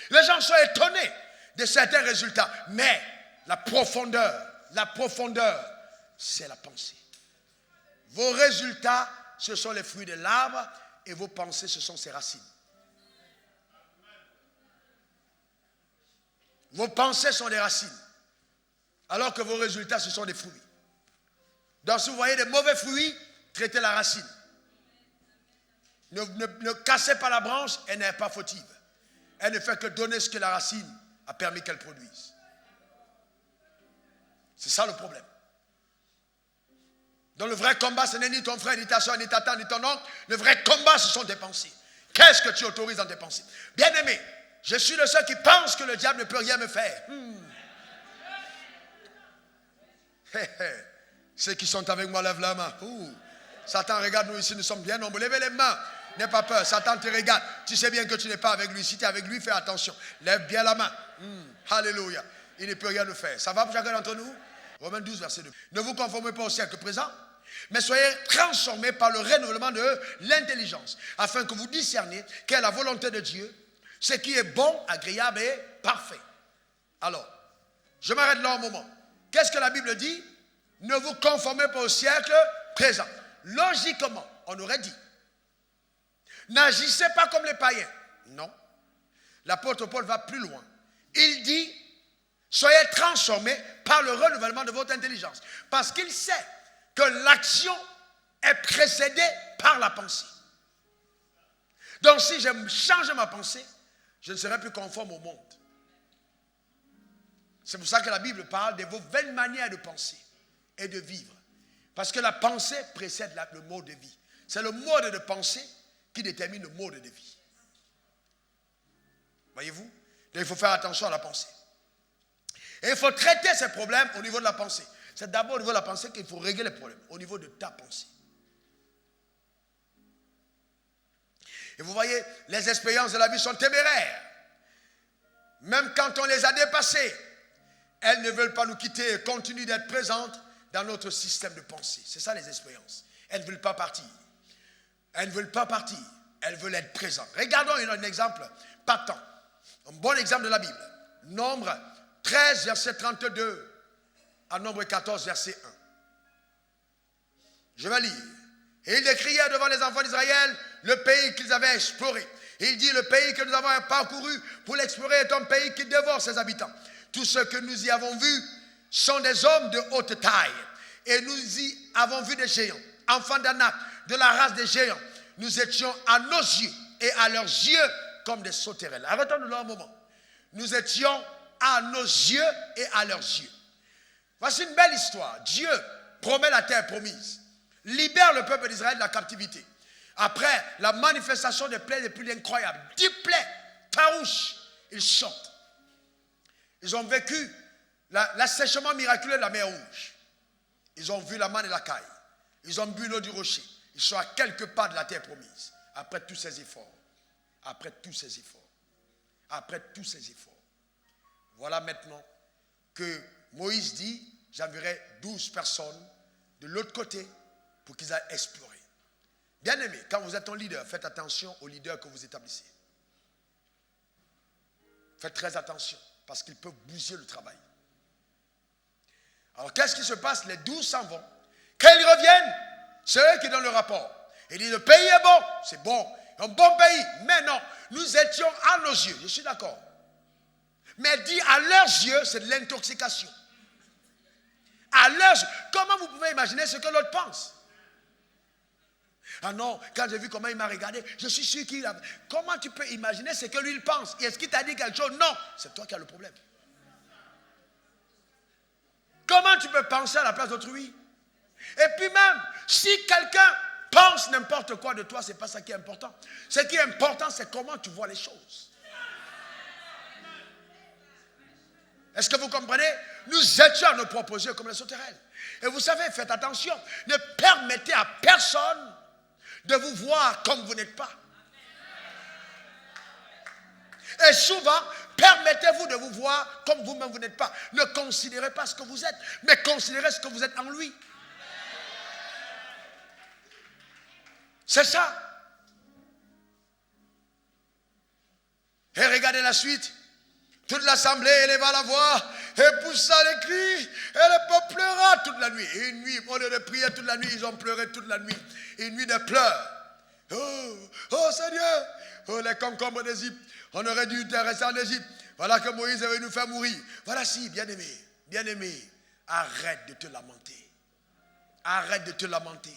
Les gens sont étonnés de certains résultats. Mais la profondeur, c'est la pensée. Vos résultats, ce sont les fruits de l'arbre et vos pensées, ce sont ses racines. Vos pensées sont des racines, alors que vos résultats, ce sont des fruits. Donc, si vous voyez des mauvais fruits, traitez la racine. Ne cassez pas la branche, elle n'est pas fautive. Elle ne fait que donner ce que la racine a permis qu'elle produise. C'est ça le problème. Donc le vrai combat, ce n'est ni ton frère, ni ta soeur, ni ta tante, ni ton oncle. Le vrai combat, ce sont tes pensées. Qu'est-ce que tu autorises dans tes pensées? Bien-aimé, je suis le seul qui pense que le diable ne peut rien me faire. Ceux qui sont avec moi, lève la main. Satan, regarde, nous ici, nous sommes bien nombreux. Levez les mains. N'aie pas peur. Satan te regarde. Tu sais bien que tu n'es pas avec lui. Si tu es avec lui, fais attention. Lève bien la main. Alléluia. Il ne peut rien nous faire. Ça va pour chacun d'entre nous? Romains 12, verset 2. Ne vous conformez pas au siècle présent, mais soyez transformés par le renouvellement de l'intelligence, afin que vous discerniez quelle est la volonté de Dieu, ce qui est bon, agréable et parfait. Alors, je m'arrête là un moment. Qu'est-ce que la Bible dit? Ne vous conformez pas au siècle présent. Logiquement, on aurait dit, n'agissez pas comme les païens. Non. L'apôtre Paul va plus loin. Il dit, soyez transformés par le renouvellement de votre intelligence. Parce qu'il sait que l'action est précédée par la pensée. Donc si je change ma pensée, je ne serai plus conforme au monde. C'est pour ça que la Bible parle de vos vaines manières de penser et de vivre. Parce que la pensée précède le mode de vie. C'est le mode de pensée qui détermine le mode de vie. Voyez-vous? Donc il faut faire attention à la pensée. Et il faut traiter ces problèmes au niveau de la pensée. C'est d'abord au niveau de la pensée qu'il faut régler les problèmes, au niveau de ta pensée. Et vous voyez, les expériences de la vie sont téméraires. Même quand on les a dépassées, elles ne veulent pas nous quitter et continuent d'être présentes dans notre système de pensée. C'est ça les expériences. Elles ne veulent pas partir. Elles ne veulent pas partir. Elles veulent être présentes. Regardons un exemple patent. Un bon exemple de la Bible. Nombre 13, verset 32 à Nombre 14, verset 1. Je vais lire. Et il décriait devant les enfants d'Israël le pays qu'ils avaient exploré. Et il dit, le pays que nous avons parcouru pour l'explorer est un pays qui dévore ses habitants. Tous ceux que nous y avons vus sont des hommes de haute taille. Et nous y avons vu des géants, enfants d'Anak, de la race des géants. Nous étions à nos yeux et à leurs yeux comme des sauterelles. Arrêtons-nous là un moment. Nous étions à nos yeux et à leurs yeux. Voici une belle histoire. Dieu promet la terre promise. Libère le peuple d'Israël de la captivité. Après la manifestation des plaies les plus incroyables, 10 plaies farouches, ils sortent. Ils ont vécu l'assèchement miraculeux de la mer Rouge. Ils ont vu la manne et la caille. Ils ont bu l'eau du rocher. Ils sont à quelques pas de la terre promise. Après tous ces efforts. Après tous ces efforts. Après tous ces efforts. Voilà maintenant que Moïse dit, j'enverrai 12 personnes de l'autre côté pour qu'ils aillent explorer. Bien aimé, quand vous êtes un leader, faites attention aux leaders que vous établissez. Faites très attention, parce qu'ils peuvent bousiller le travail. Alors qu'est-ce qui se passe? Les 12 s'en vont. Quand ils reviennent, c'est eux qui donnent le rapport. Ils disent, le pays est bon, c'est bon, un bon pays. Mais non, nous étions à nos yeux, je suis d'accord. Mais dit à leurs yeux, c'est de l'intoxication. À leurs yeux, comment vous pouvez imaginer ce que l'autre pense? Ah non, quand j'ai vu comment il m'a regardé, je suis sûr qu'il a... Comment tu peux imaginer ce que lui il pense? Est-ce qu'il t'a dit quelque chose? Non, c'est toi qui as le problème. Comment tu peux penser à la place d'autrui? Et puis même, si quelqu'un pense n'importe quoi de toi, ce n'est pas ça qui est important. Ce qui est important, c'est comment tu vois les choses. Est-ce que vous comprenez? Nous étions à nos propres yeux comme les sauterelles. Et vous savez, faites attention, ne permettez à personne de vous voir comme vous n'êtes pas. Et souvent, permettez-vous de vous voir comme vous-même vous n'êtes pas. Ne considérez pas ce que vous êtes, mais considérez ce que vous êtes en lui. C'est ça. Et regardez la suite. Toute l'assemblée éleva la voix et poussa les cris. Et le peuple pleura toute la nuit. Et une nuit, au lieu de prier toute la nuit, ils ont pleuré toute la nuit. Une nuit de pleurs. Oh Seigneur, oh les concombres d'Égypte. On aurait dû rester en Égypte. Voilà que Moïse est venu nous faire mourir. Voilà si, bien-aimé, arrête de te lamenter. Arrête de te lamenter.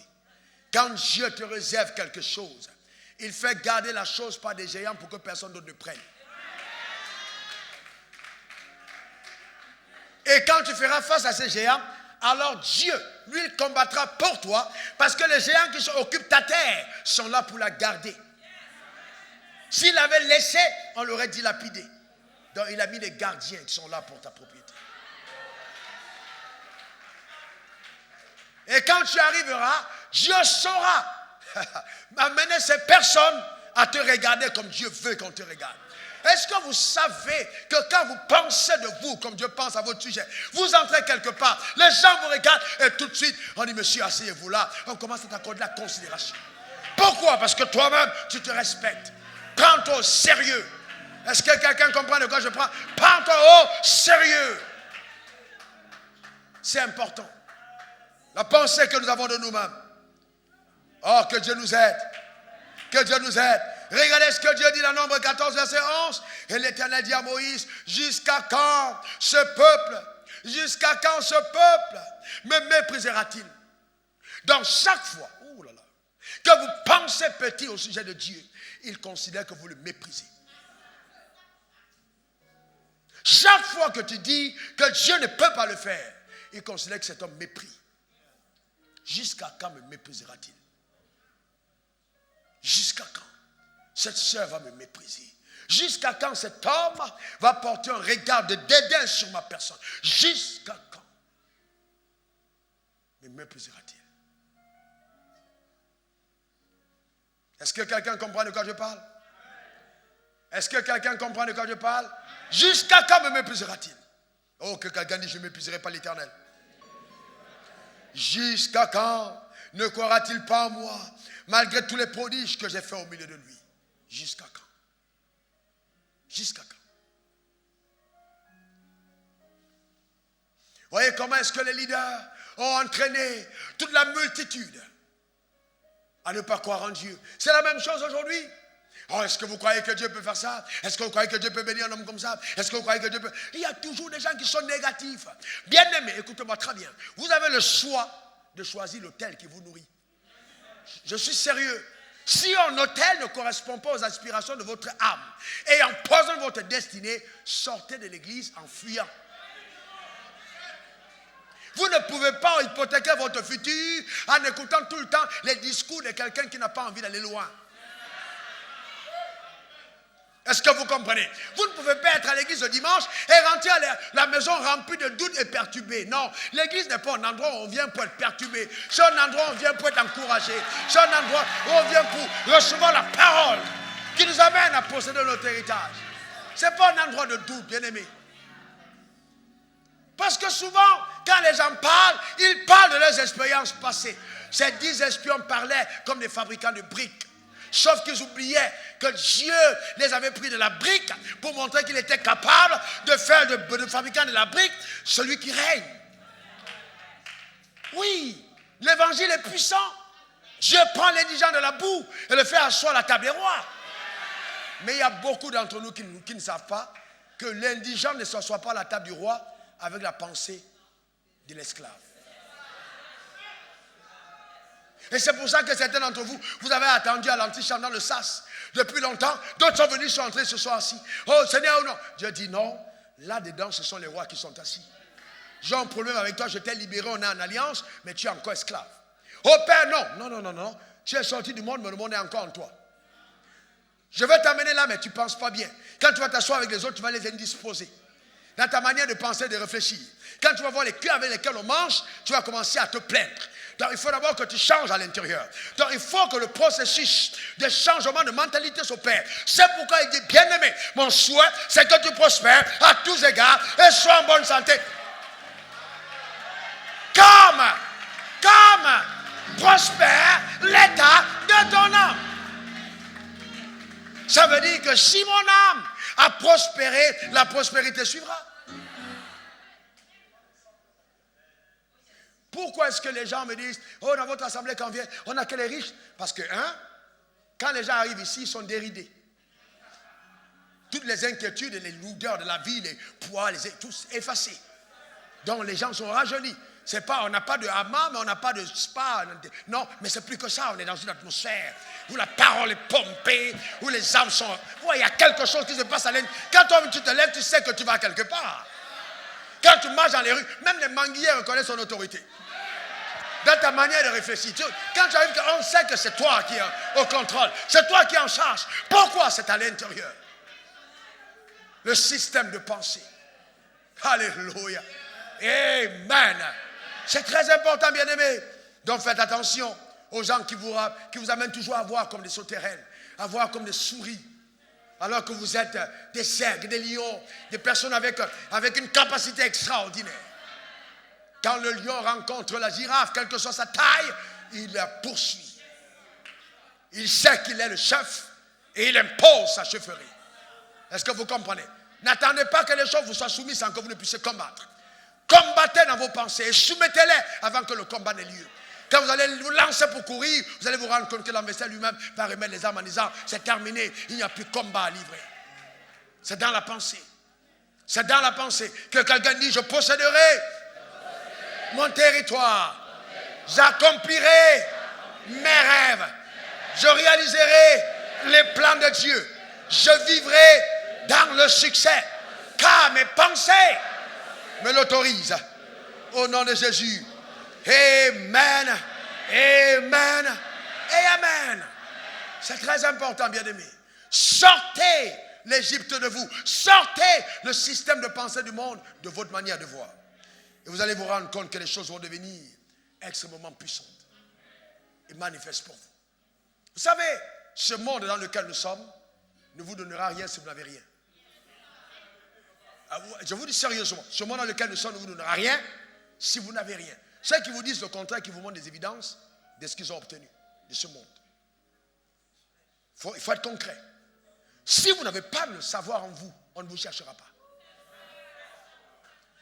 Quand Dieu te réserve quelque chose, il fait garder la chose par des géants pour que personne d'autre ne prenne. Et quand tu feras face à ces géants, alors Dieu, lui, il combattra pour toi, parce que les géants qui occupent ta terre sont là pour la garder. S'il avait laissé, on l'aurait dilapidé. Donc il a mis des gardiens qui sont là pour ta propriété. Et quand tu arriveras, Dieu saura amener ces personnes à te regarder comme Dieu veut qu'on te regarde. Est-ce que vous savez que quand vous pensez de vous comme Dieu pense à votre sujet, vous entrez quelque part, les gens vous regardent et tout de suite, on dit monsieur, asseyez-vous là. On commence à t'accorder la considération. Pourquoi? Parce que toi-même, tu te respectes. Prends-toi au sérieux. Est-ce que quelqu'un comprend de quoi je parle? Prends-toi au sérieux. C'est important. La pensée que nous avons de nous-mêmes. Oh, que Dieu nous aide. Que Dieu nous aide. Regardez ce que Dieu dit dans Nombre 14, verset 11. Et l'Éternel dit à Moïse, jusqu'à quand ce peuple me méprisera-t-il? Donc chaque fois que vous pensez petit au sujet de Dieu, il considère que vous le méprisez. Chaque fois que tu dis que Dieu ne peut pas le faire, il considère que c'est un mépris. Jusqu'à quand me méprisera-t-il? Jusqu'à quand cette sœur va me mépriser? Jusqu'à quand cet homme va porter un regard de dédain sur ma personne? Jusqu'à quand me méprisera-t-il? Est-ce que quelqu'un comprend de quoi je parle? Est-ce que quelqu'un comprend de quoi je parle? Jusqu'à quand me méprisera-t-il? Oh, que quelqu'un dit, je ne mépriserai pas l'Éternel. Jusqu'à quand ne croira-t-il pas en moi, malgré tous les prodiges que j'ai faits au milieu de lui? Jusqu'à quand? Jusqu'à quand? Voyez comment est-ce que les leaders ont entraîné toute la multitude à ne pas croire en Dieu. C'est la même chose aujourd'hui. Oh, est-ce que vous croyez que Dieu peut faire ça? Est-ce que vous croyez que Dieu peut bénir un homme comme ça? Est-ce que vous croyez que Dieu peut... Il y a toujours des gens qui sont négatifs. Bien aimés, écoutez-moi très bien. Vous avez le choix de choisir l'autel qui vous nourrit. Je suis sérieux. Si un autel ne correspond pas aux aspirations de votre âme et empoisonne votre destinée, sortez de l'église en fuyant. Vous ne pouvez pas hypothéquer votre futur en écoutant tout le temps les discours de quelqu'un qui n'a pas envie d'aller loin. Est-ce que vous comprenez? Vous ne pouvez pas être à l'église le dimanche et rentrer à la maison remplie de doutes et perturbée. Non, l'église n'est pas un endroit où on vient pour être perturbé. C'est un endroit où on vient pour être encouragé. C'est un endroit où on vient pour recevoir la parole qui nous amène à posséder notre héritage. Ce n'est pas un endroit de doute, bien aimé. Parce que souvent, quand les gens parlent, ils parlent de leurs expériences passées. Ces 10 espions parlaient comme des fabricants de briques. Sauf qu'ils oubliaient que Dieu les avait pris de la brique pour montrer qu'il était capable de faire de fabricant de la brique celui qui règne. Oui, l'évangile est puissant. Dieu prend l'indigent de la boue et le fait asseoir à la table des rois. Mais il y a beaucoup d'entre nous qui ne savent pas que l'indigent ne s'assoit pas à la table du roi avec la pensée de l'esclave. Et c'est pour ça que certains d'entre vous, vous avez attendu à l'antichambre dans le sas depuis longtemps. D'autres sont venus, sont entrés, se sont assis. Oh Seigneur, non. Dieu dit non. Là-dedans, ce sont les rois qui sont assis. J'ai un problème avec toi, je t'ai libéré, on est en alliance, mais tu es encore esclave. Oh Père, non. Tu es sorti du monde, mais le monde est encore en toi. Je vais t'amener là, mais tu ne penses pas bien. Quand tu vas t'asseoir avec les autres, tu vas les indisposer. Dans ta manière de penser, de réfléchir. Quand tu vas voir les culs avec lesquels on mange, tu vas commencer à te plaindre. Donc il faut d'abord que tu changes à l'intérieur. Donc il faut que le processus de changement de mentalité s'opère. C'est pourquoi il dit, bien-aimé, mon souhait, c'est que tu prospères à tous égards et sois en bonne santé. Comme prospère l'état de ton âme. Ça veut dire que si mon âme a prospéré, la prospérité suivra. Pourquoi est-ce que les gens me disent, oh, dans votre assemblée, quand on vient, on a que les riches? Parce que, quand les gens arrivent ici, ils sont déridés. Toutes les inquiétudes et les lourdeurs de la vie, les poids, tous effacés. Donc les gens sont rajeunis. C'est pas, on n'a pas de hammam, on n'a pas de spa. Non, mais c'est plus que ça. On est dans une atmosphère où la parole est pompée, où les âmes sont... il y a quelque chose qui se passe à l'intérieur. Quand toi tu te lèves, tu sais que tu vas quelque part. Quand tu marches dans les rues, même les manguiers reconnaissent son autorité. Dans ta manière de réfléchir. Quand tu arrives, on sait que c'est toi qui es au contrôle. C'est toi qui es en charge. Pourquoi? C'est à l'intérieur. Le système de pensée. Alléluia. Amen. C'est très important, bien-aimés. Donc faites attention aux gens qui vous amènent toujours à voir comme des sauterelles, à voir comme des souris. Alors que vous êtes des cerfs, des lions, des personnes avec une capacité extraordinaire. Quand le lion rencontre la girafe, quelle que soit sa taille, il la poursuit. Il sait qu'il est le chef et il impose sa chefferie. Est-ce que vous comprenez? N'attendez pas que les choses vous soient soumises sans que vous ne puissiez combattre. Combattez dans vos pensées et soumettez-les avant que le combat n'ait lieu. Quand vous allez vous lancer pour courir, vous allez vous rendre compte que l'adversaire lui-même va remettre les armes en disant c'est terminé, il n'y a plus de combat à livrer. C'est dans la pensée. C'est dans la pensée que quelqu'un dit je posséderai mon territoire. J'accomplirai mes rêves. Je réaliserai les plans de Dieu. Je vivrai dans le succès. Car mes pensées me l'autorisent. Au nom de Jésus. Amen. Amen. Et Amen. C'est très important, bien-aimés. Sortez l'Égypte de vous. Sortez le système de pensée du monde de votre manière de voir. Et vous allez vous rendre compte que les choses vont devenir extrêmement puissantes et manifestes pour vous. Vous savez, ce monde dans lequel nous sommes ne vous donnera rien si vous n'avez rien. Je vous dis sérieusement, ce monde dans lequel nous sommes ne vous donnera rien si vous n'avez rien. Ceux qui vous disent le contraire, qui vous montrent des évidences de ce qu'ils ont obtenu de ce monde. Il faut être concret. Si vous n'avez pas le savoir en vous, on ne vous cherchera pas.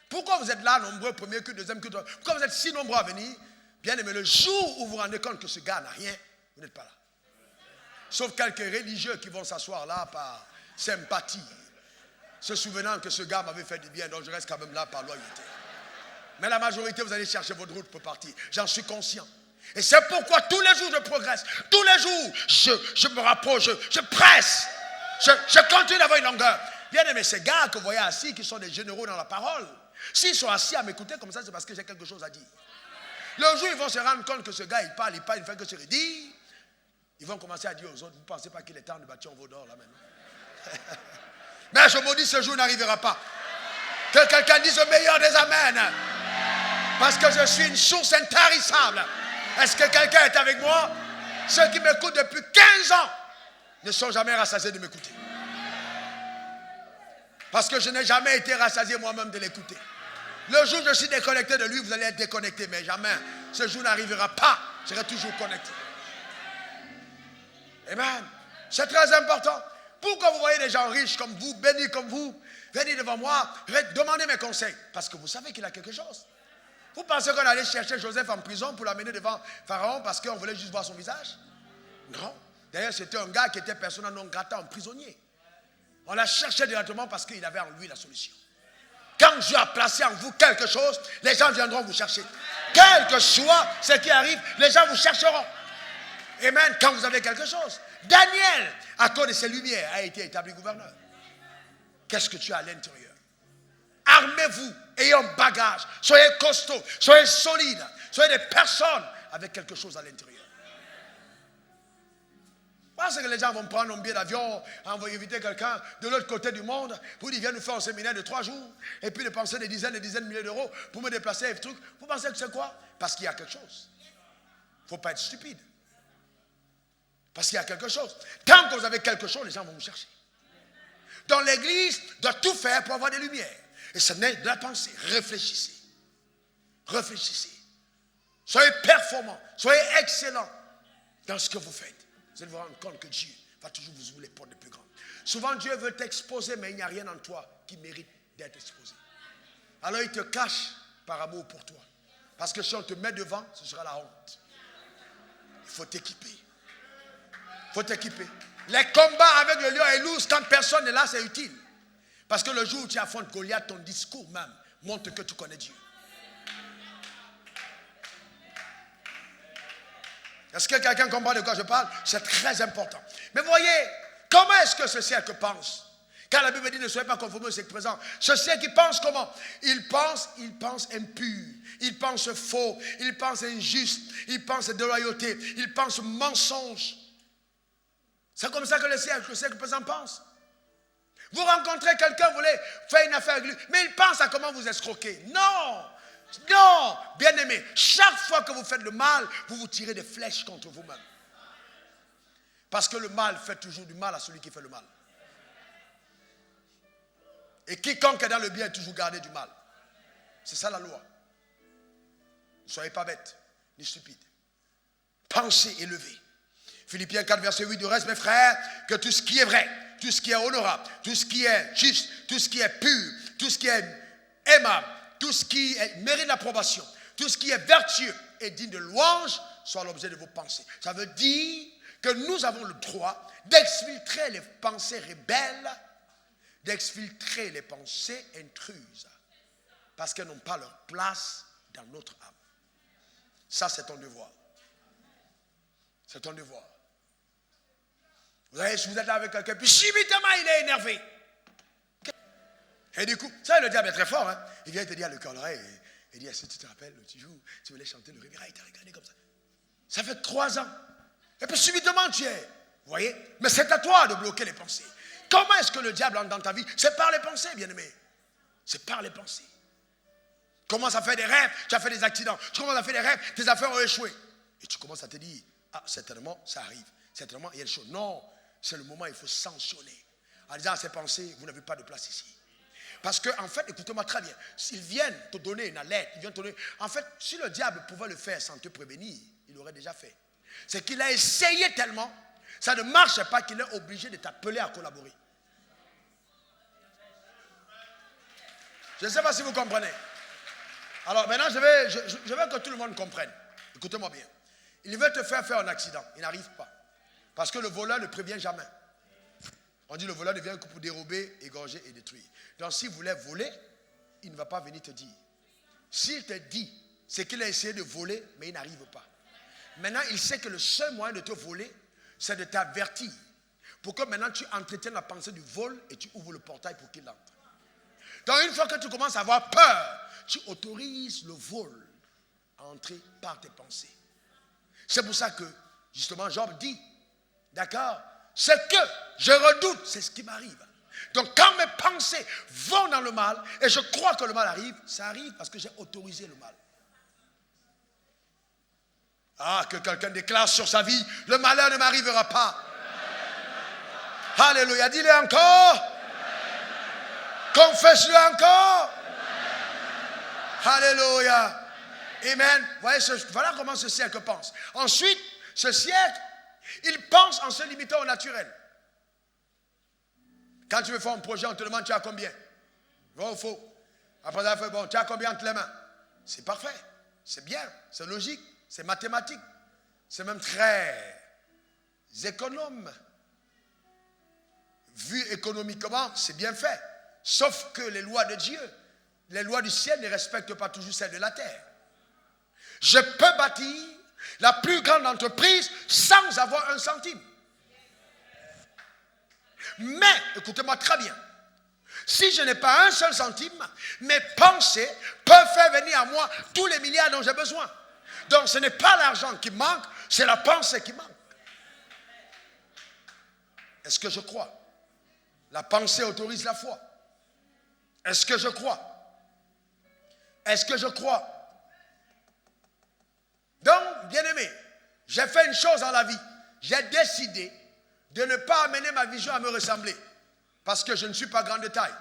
Pourquoi vous êtes là, nombreux, premier culte, deuxième culte? Pourquoi vous êtes si nombreux à venir? Bien aimé, le jour où vous vous rendez compte que ce gars n'a rien, vous n'êtes pas là. Sauf quelques religieux qui vont s'asseoir là par sympathie, se souvenant que ce gars m'avait fait du bien, donc je reste quand même là par loyauté. Mais la majorité, vous allez chercher votre route pour partir. J'en suis conscient. Et c'est pourquoi tous les jours je progresse. Tous les jours, je me rapproche, je presse. Je continue d'avoir une longueur. Bien aimé, ces gars que vous voyez assis, qui sont des généraux dans la parole, s'ils sont assis à m'écouter comme ça, c'est parce que j'ai quelque chose à dire. Le jour où ils vont se rendre compte que ce gars, il parle, il ne fait que se redire, ils vont commencer à dire aux autres, vous ne pensez pas qu'il est temps de bâtir un veau d'or là maintenant? Mais je me dis, ce jour n'arrivera pas. Que quelqu'un dise le meilleur des amens. Parce que je suis une source intarissable. Est-ce que quelqu'un est avec moi? Ceux qui m'écoutent depuis 15 ans ne sont jamais rassasiés de m'écouter. Parce que je n'ai jamais été rassasié moi-même de l'écouter. Le jour où je suis déconnecté de lui, vous allez être déconnecté. Mais jamais, ce jour n'arrivera pas. Je serai toujours connecté. Amen. C'est très important. Pourquoi vous voyez des gens riches comme vous, bénis comme vous, venir devant moi, demandez mes conseils? Parce que vous savez qu'il a quelque chose. Vous pensez qu'on allait chercher Joseph en prison pour l'amener devant Pharaon parce qu'on voulait juste voir son visage? Non. D'ailleurs, c'était un gars qui était persona non grata, un prisonnier. On l'a cherché directement parce qu'il avait en lui la solution. Quand Dieu a placé en vous quelque chose, les gens viendront vous chercher. Quel que soit ce qui arrive, les gens vous chercheront. Amen. Quand vous avez quelque chose. Daniel, à cause de ses lumières, a été établi gouverneur. Qu'est-ce que tu as à l'intérieur? Armez-vous, ayez un bagage, soyez costaud, soyez solide, soyez des personnes avec quelque chose à l'intérieur. Parce que les gens vont prendre un billet d'avion, envoyer inviter quelqu'un de l'autre côté du monde, pour dire viens nous faire un séminaire de 3 jours, et puis dépenser des dizaines de milliers d'euros pour me déplacer et trucs. Vous pensez que c'est quoi? Parce qu'il y a quelque chose. Il ne faut pas être stupide. Parce qu'il y a quelque chose. Tant que vous avez quelque chose, les gens vont vous chercher. Dans l'église, doit tout faire pour avoir des lumières. Et ce n'est de la pensée. Réfléchissez. Réfléchissez. Soyez performants. Soyez excellents dans ce que vous faites. Vous allez vous rendre compte que Dieu va toujours vous ouvrir les portes les plus grandes. Souvent, Dieu veut t'exposer, mais il n'y a rien en toi qui mérite d'être exposé. Alors, il te cache par amour pour toi. Parce que si on te met devant, ce sera la honte. Il faut t'équiper. Il faut t'équiper. Les combats avec le lion et l'ours, quand personne n'est là, c'est utile. Parce que le jour où tu affrontes Goliath, ton discours même montre que tu connais Dieu. Est-ce que quelqu'un comprend de quoi je parle? C'est très important. Mais voyez, comment est-ce que ce cercle pense? Quand la Bible dit ne soyez pas conformés au siècle présent, ceux qui pensent comment? Ils pensent impur, ils pensent faux, ils pensent injuste, ils pensent déloyauté, ils pensent mensonge. C'est comme ça que le siècle présent pense. Vous rencontrez quelqu'un, vous voulez faire une affaire avec lui, mais il pense à comment vous escroquer. Non, non, bien aimé, chaque fois que vous faites le mal, vous vous tirez des flèches contre vous-même. Parce que le mal fait toujours du mal à celui qui fait le mal. Et quiconque est dans le bien est toujours gardé du mal. C'est ça la loi. Ne soyez pas bêtes, ni stupides. Pensez élevé. Philippiens 4, verset 8, du reste, mes frères, que tout ce qui est vrai, tout ce qui est honorable, tout ce qui est juste, tout ce qui est pur, tout ce qui est aimable, tout ce qui mérite l'approbation, tout ce qui est vertueux et digne de louange, soit l'objet de vos pensées. Ça veut dire que nous avons le droit d'exfiltrer les pensées rebelles, d'exfiltrer les pensées intruses, parce qu'elles n'ont pas leur place dans notre âme. Ça, c'est ton devoir. C'est ton devoir. Vous savez, si vous êtes là avec quelqu'un, puis subitement il est énervé. Et du coup, ça, le diable est très fort. Hein? Il vient te dire à le cœur l'oreille. Il dit, est-ce que tu te rappelles, tu voulais chanter le réveil, il t'a regardé comme ça. Ça fait 3 ans. Et puis subitement tu es. Vous voyez? Mais c'est à toi de bloquer les pensées. Comment est-ce que le diable entre dans ta vie? C'est par les pensées, bien-aimé. C'est par les pensées. Tu commences à faire des rêves, tu as fait des accidents. Tu commences à faire des rêves, tes affaires ont échoué. Et tu commences à te dire, ah, certainement, ça arrive. Certainement, il y a des choses. Non, c'est le moment où il faut sanctionner. En disant à ces pensées, vous n'avez pas de place ici. Parce que, en fait, écoutez-moi très bien. S'ils viennent te donner une alerte, ils viennent te donner. En fait, si le diable pouvait le faire sans te prévenir, il l'aurait déjà fait. C'est qu'il a essayé tellement, ça ne marche pas qu'il est obligé de t'appeler à collaborer. Je ne sais pas si vous comprenez. Alors maintenant, je veux que tout le monde comprenne. Écoutez-moi bien. Il veut te faire un accident. Il n'arrive pas. Parce que le voleur ne prévient jamais. On dit le voleur ne vient que pour dérober, égorger et détruire. Donc s'il voulait voler, il ne va pas venir te dire. S'il te dit, c'est qu'il a essayé de voler, mais il n'arrive pas. Maintenant, il sait que le seul moyen de te voler, c'est de t'avertir. Pour que maintenant tu entretiennes la pensée du vol et tu ouvres le portail pour qu'il entre. Donc une fois que tu commences à avoir peur, tu autorises le vol à entrer par tes pensées. C'est pour ça que, justement, Job dit, d'accord, ce que je redoute, c'est ce qui m'arrive. Donc quand mes pensées vont dans le mal, et je crois que le mal arrive, ça arrive parce que j'ai autorisé le mal. Ah, que quelqu'un déclare sur sa vie, le malheur ne m'arrivera pas. Alléluia, dis-le encore. Confesse-le encore. Alléluia. Amen. Voyez, voilà comment ce siècle pense. Ensuite, ce siècle, il pense en se limitant au naturel. Quand tu veux faire un projet, on te demande tu as combien? Vrai ou faux? Après ça, bon, tu as combien entre les mains? C'est parfait. C'est bien. C'est logique. C'est mathématique. C'est même très économe. Vu économiquement, c'est bien fait. Sauf que les lois de Dieu, les lois du ciel ne respectent pas toujours celles de la terre. Je peux bâtir la plus grande entreprise sans avoir un centime. Mais, écoutez-moi très bien, si je n'ai pas un seul centime, mes pensées peuvent faire venir à moi tous les milliards dont j'ai besoin. Donc ce n'est pas l'argent qui manque, c'est la pensée qui manque. Est-ce que je crois? La pensée autorise la foi. Est-ce que je crois? Est-ce que je crois? Donc, bien-aimé, j'ai fait une chose dans la vie. J'ai décidé de ne pas amener ma vision à me ressembler. Parce que je ne suis pas grand de taille.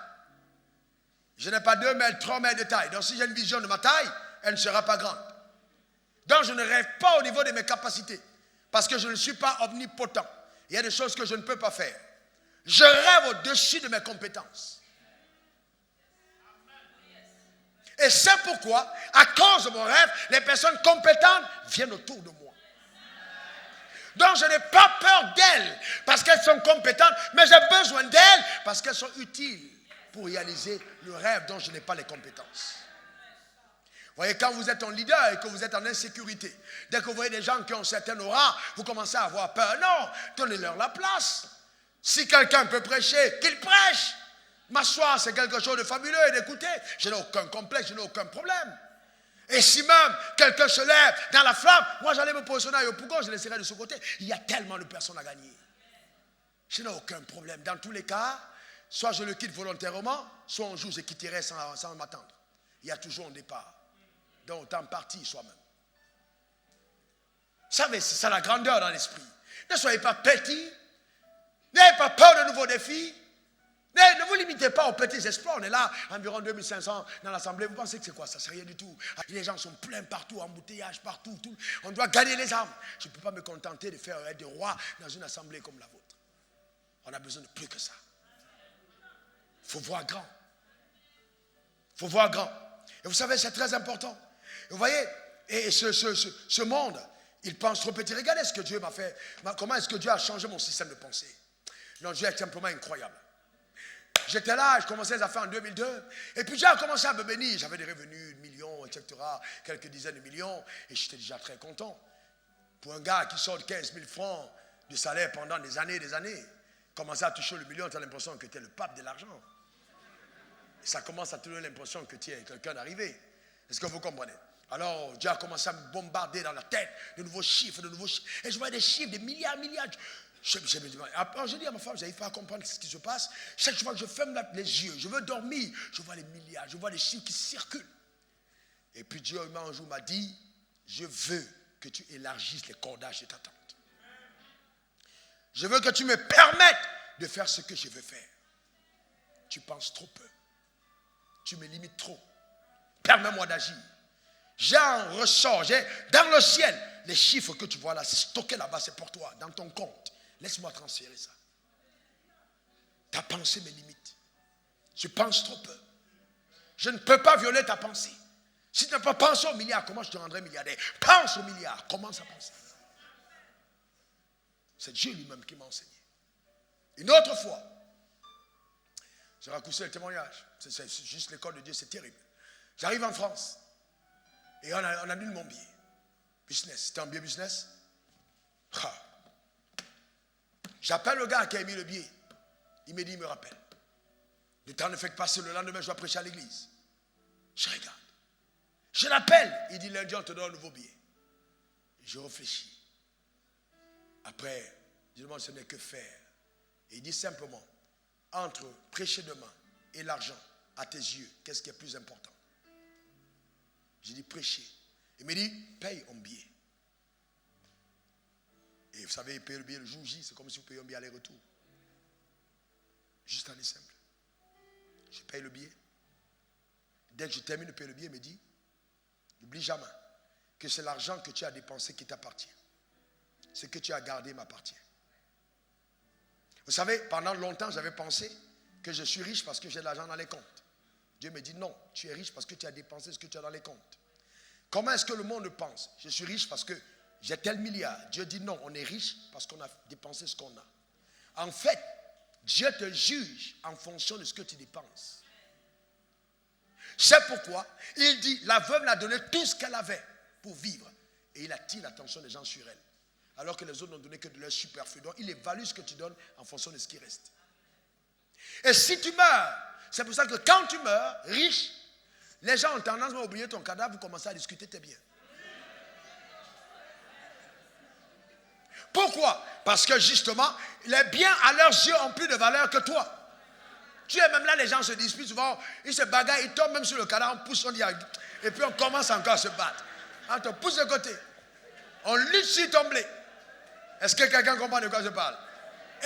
Je n'ai pas 2 mètres, 3 mètres de taille. Donc si j'ai une vision de ma taille, elle ne sera pas grande. Donc je ne rêve pas au niveau de mes capacités. Parce que je ne suis pas omnipotent. Il y a des choses que je ne peux pas faire. Je rêve au-dessus de mes compétences. Et c'est pourquoi, à cause de mon rêve, les personnes compétentes viennent autour de moi. Donc je n'ai pas peur d'elles parce qu'elles sont compétentes, mais j'ai besoin d'elles parce qu'elles sont utiles pour réaliser le rêve dont je n'ai pas les compétences. Vous voyez, quand vous êtes un leader et que vous êtes en insécurité, dès que vous voyez des gens qui ont certaines aura, vous commencez à avoir peur. Non, donnez-leur la place. Si quelqu'un peut prêcher, qu'il prêche. M'asseoir, c'est quelque chose de fabuleux et d'écouter. Je n'ai aucun complexe, je n'ai aucun problème. Et si même quelqu'un se lève dans la flamme, moi j'allais me positionner au Pougon, je laisserai de ce côté. Il y a tellement de personnes à gagner. Je n'ai aucun problème. Dans tous les cas, soit je le quitte volontairement, soit un jour je quitterai sans m'attendre. Il y a toujours un départ. Donc autant partir soi-même. Vous savez, c'est ça la grandeur dans l'esprit. Ne soyez pas petits. N'ayez pas peur de nouveaux défis. Ne vous limitez pas aux petits exploits. On est là, environ 2500 dans l'assemblée. Vous pensez que c'est quoi ça? C'est rien du tout. Les gens sont pleins partout, embouteillage partout. Tout. On doit gagner les âmes. Je ne peux pas me contenter de faire être des rois dans une assemblée comme la vôtre. On a besoin de plus que ça. Il faut voir grand. Il faut voir grand. Et vous savez, c'est très important. Et vous voyez, et ce monde, il pense trop petit. Regardez ce que Dieu m'a fait. Comment est-ce que Dieu a changé mon système de pensée? Non, Dieu est simplement incroyable. J'étais là, je commençais les affaires en 2002. Et puis Dieu a commencé à me bénir. J'avais des revenus, millions, etc. Quelques dizaines de millions. Et j'étais déjà très content. Pour un gars qui sort de 15 000 francs de salaire pendant des années, commencer à toucher le million, tu as l'impression que tu es le pape de l'argent. Et ça commence à te donner l'impression que tu es quelqu'un d'arrivé. Est-ce que vous comprenez? Alors, Dieu a commencé à me bombarder dans la tête de nouveaux chiffres. Et je voyais des chiffres, des milliards. Après, je dis à ma femme, je n'arrive pas à comprendre ce qui se passe. Chaque fois que je ferme les yeux, je veux dormir, je vois les milliards, je vois les chiffres qui circulent. Et puis Dieu un jour m'a dit, je veux que tu élargisses les cordages de ta tente. Je veux que tu me permettes de faire ce que je veux faire. Tu penses trop peu. Tu me limites trop. Permets-moi d'agir. J'en ressors. Dans le ciel, les chiffres que tu vois là, c'est stocké là-bas, c'est pour toi, dans ton compte. Laisse-moi transférer ça. Ta pensée me limite. Je pense trop peu. Je ne peux pas violer ta pensée. Si tu n'as pas pensé au milliard, comment je te rendrai milliardaire? Pense au milliard. Commence à penser. C'est Dieu lui-même qui m'a enseigné. Une autre fois, je raccourcis le témoignage. C'est juste l'école de Dieu, c'est terrible. J'arrive en France et on annule mon billet. Business. C'était un billet business. J'appelle le gars qui a mis le billet. Il me dit, il me rappelle. Le temps ne fait que passer, le lendemain, je dois prêcher à l'église. Je regarde. Je l'appelle. Il dit, lundi, on te donne un nouveau billet. Je réfléchis. Après, je demande ce n'est que faire. Et il dit simplement, entre prêcher demain et l'argent, à tes yeux, qu'est-ce qui est plus important? J'ai dit prêcher. Il me dit, paye un billet. Et vous savez, payer le billet le jour J, c'est comme si vous payez un billet aller-retour. Juste en est simple. Je paye le billet. Dès que je termine de payer le billet, il me dit, n'oublie jamais que c'est l'argent que tu as dépensé qui t'appartient. Ce que tu as gardé m'appartient. Vous savez, pendant longtemps, j'avais pensé que je suis riche parce que j'ai de l'argent dans les comptes. Dieu me dit non, tu es riche parce que tu as dépensé ce que tu as dans les comptes. Comment est-ce que le monde pense? Je suis riche parce que j'ai tel milliard. Dieu dit non, on est riche parce qu'on a dépensé ce qu'on a. En fait, Dieu te juge en fonction de ce que tu dépenses. C'est pourquoi il dit, la veuve l'a donné tout ce qu'elle avait pour vivre. Et il attire l'attention des gens sur elle. Alors que les autres n'ont donné que de leur superflu. Donc il évalue ce que tu donnes en fonction de ce qui reste. Et si tu meurs, c'est pour ça que quand tu meurs, riche, les gens ont tendance à oublier ton cadavre, vous commencez à discuter tes biens. Pourquoi? Parce que justement, les biens à leurs yeux ont plus de valeur que toi. Tu es même là, les gens se disputent souvent, ils se bagarrent, ils tombent même sur le cadavre, on pousse, on dit, et puis on commence encore à se battre. On te pousse de côté. On lutte sur ton blé. Est-ce que quelqu'un comprend de quoi je parle?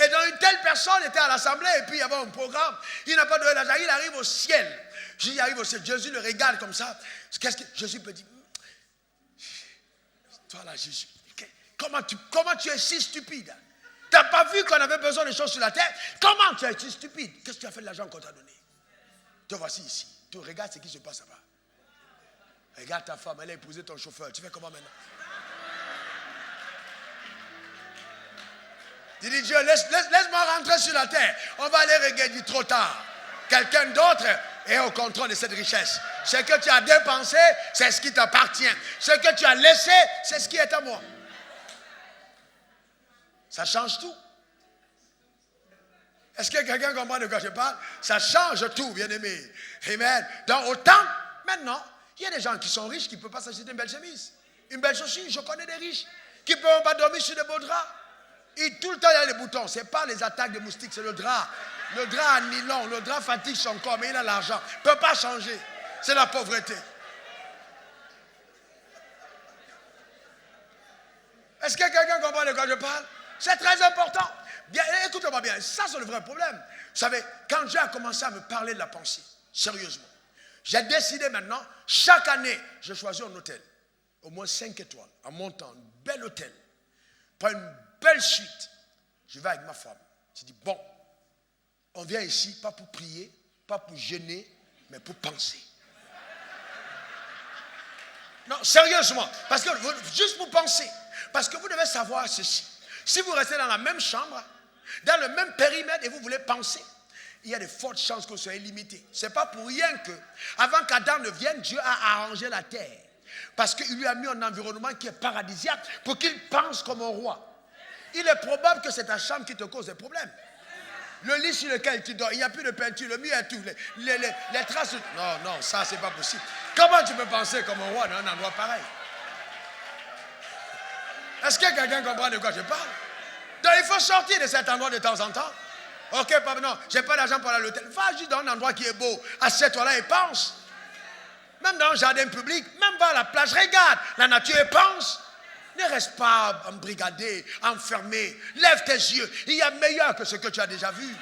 Et donc une telle personne était à l'assemblée et puis il y avait un programme. Il n'a pas donné l'argent, il arrive au ciel. Jésus arrive au ciel, Jésus le regarde comme ça. Qu'est-ce que Jésus peut dire? Toi là, Jésus, comment tu es si stupide? Tu n'as pas vu qu'on avait besoin de choses sur la terre? Comment tu es si stupide? Qu'est-ce que tu as fait de l'argent qu'on t'a donné? Te voici ici. Tu regardes ce qui se passe là-bas. Regarde ta femme, elle a épousé ton chauffeur. Tu fais comment maintenant? Il dit, Dieu, laisse-moi rentrer sur la terre. On va aller regarder trop tard. Quelqu'un d'autre est au contrôle de cette richesse. Ce que tu as dépensé, c'est ce qui t'appartient. Ce que tu as laissé, c'est ce qui est à moi. Ça change tout. Est-ce que quelqu'un comprend de quoi je parle? Ça change tout, bien-aimé. Amen. Donc, autant, maintenant, il y a des gens qui sont riches qui ne peuvent pas s'acheter une belle chemise. Une belle chaussure. Je connais des riches qui ne peuvent pas dormir sur des beaux draps. Et tout le temps, il y a les boutons. Ce n'est pas les attaques de moustiques, c'est le drap. Le drap à nylon, le drap fatigue son corps, mais il a l'argent. Il ne peut pas changer. C'est la pauvreté. Est-ce que quelqu'un comprend de quoi je parle? C'est très important. Bien, écoutez-moi bien, ça c'est le vrai problème. Vous savez, quand Dieu a commencé à me parler de la pensée, sérieusement, j'ai décidé maintenant, chaque année, je choisis un hôtel, au moins 5 étoiles, en montant un bel hôtel, pour une belle suite. Je vais avec ma femme. Je dis, bon, on vient ici, pas pour prier, pas pour jeûner, mais pour penser. Non, sérieusement, parce que juste pour penser. Parce que vous devez savoir ceci. Si vous restez dans la même chambre, dans le même périmètre et vous voulez penser, il y a de fortes chances que vous soyez limité. Ce n'est pas pour rien que, avant qu'Adam ne vienne, Dieu a arrangé la terre. Parce qu'il lui a mis un environnement qui est paradisiaque pour qu'il pense comme un roi. Il est probable que c'est ta chambre qui te cause des problèmes. Le lit sur lequel tu dors, il n'y a plus de peinture, le mur est tout, les traces. Non, non, ça c'est pas possible. Comment tu peux penser comme un roi dans un endroit pareil? Est-ce que quelqu'un comprend de quoi je parle? Donc il faut sortir de cet endroit de temps en temps. Ok, papa, non, j'ai pas d'argent pour aller à l'hôtel. Va juste dans un endroit qui est beau, assieds-toi là et pense. Même dans un jardin public, même va à la plage, regarde la nature et pense. Ne reste pas embrigadé, enfermé. Lève tes yeux. Il y a meilleur que ce que tu as déjà vu.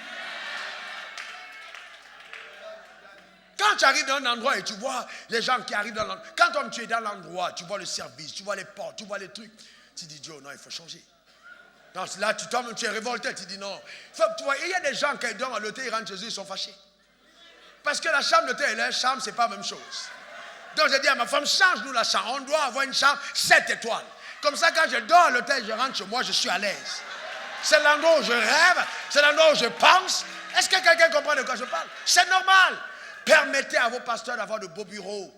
Quand tu arrives dans un endroit et tu vois les gens qui arrivent dans l'endroit, quand tu es dans l'endroit, tu vois le service, tu vois les portes, tu vois les trucs, tu dis, Dieu, non, il faut changer. Non, là, tu es révolté, tu dis non. Tu vois, il y a des gens qui dorment à l'hôtel, ils rentrent chez eux, ils sont fâchés. Parce que la chambre d'hôtel et leur chambre, ce n'est pas la même chose. Donc j'ai dit à ma femme, change-nous la chambre. On doit avoir une chambre 7 étoiles. Comme ça, quand je dors à l'hôtel, je rentre chez moi, je suis à l'aise. C'est l'endroit où je rêve, c'est l'endroit où je pense. Est-ce que quelqu'un comprend de quoi je parle? C'est normal. Permettez à vos pasteurs d'avoir de beaux bureaux,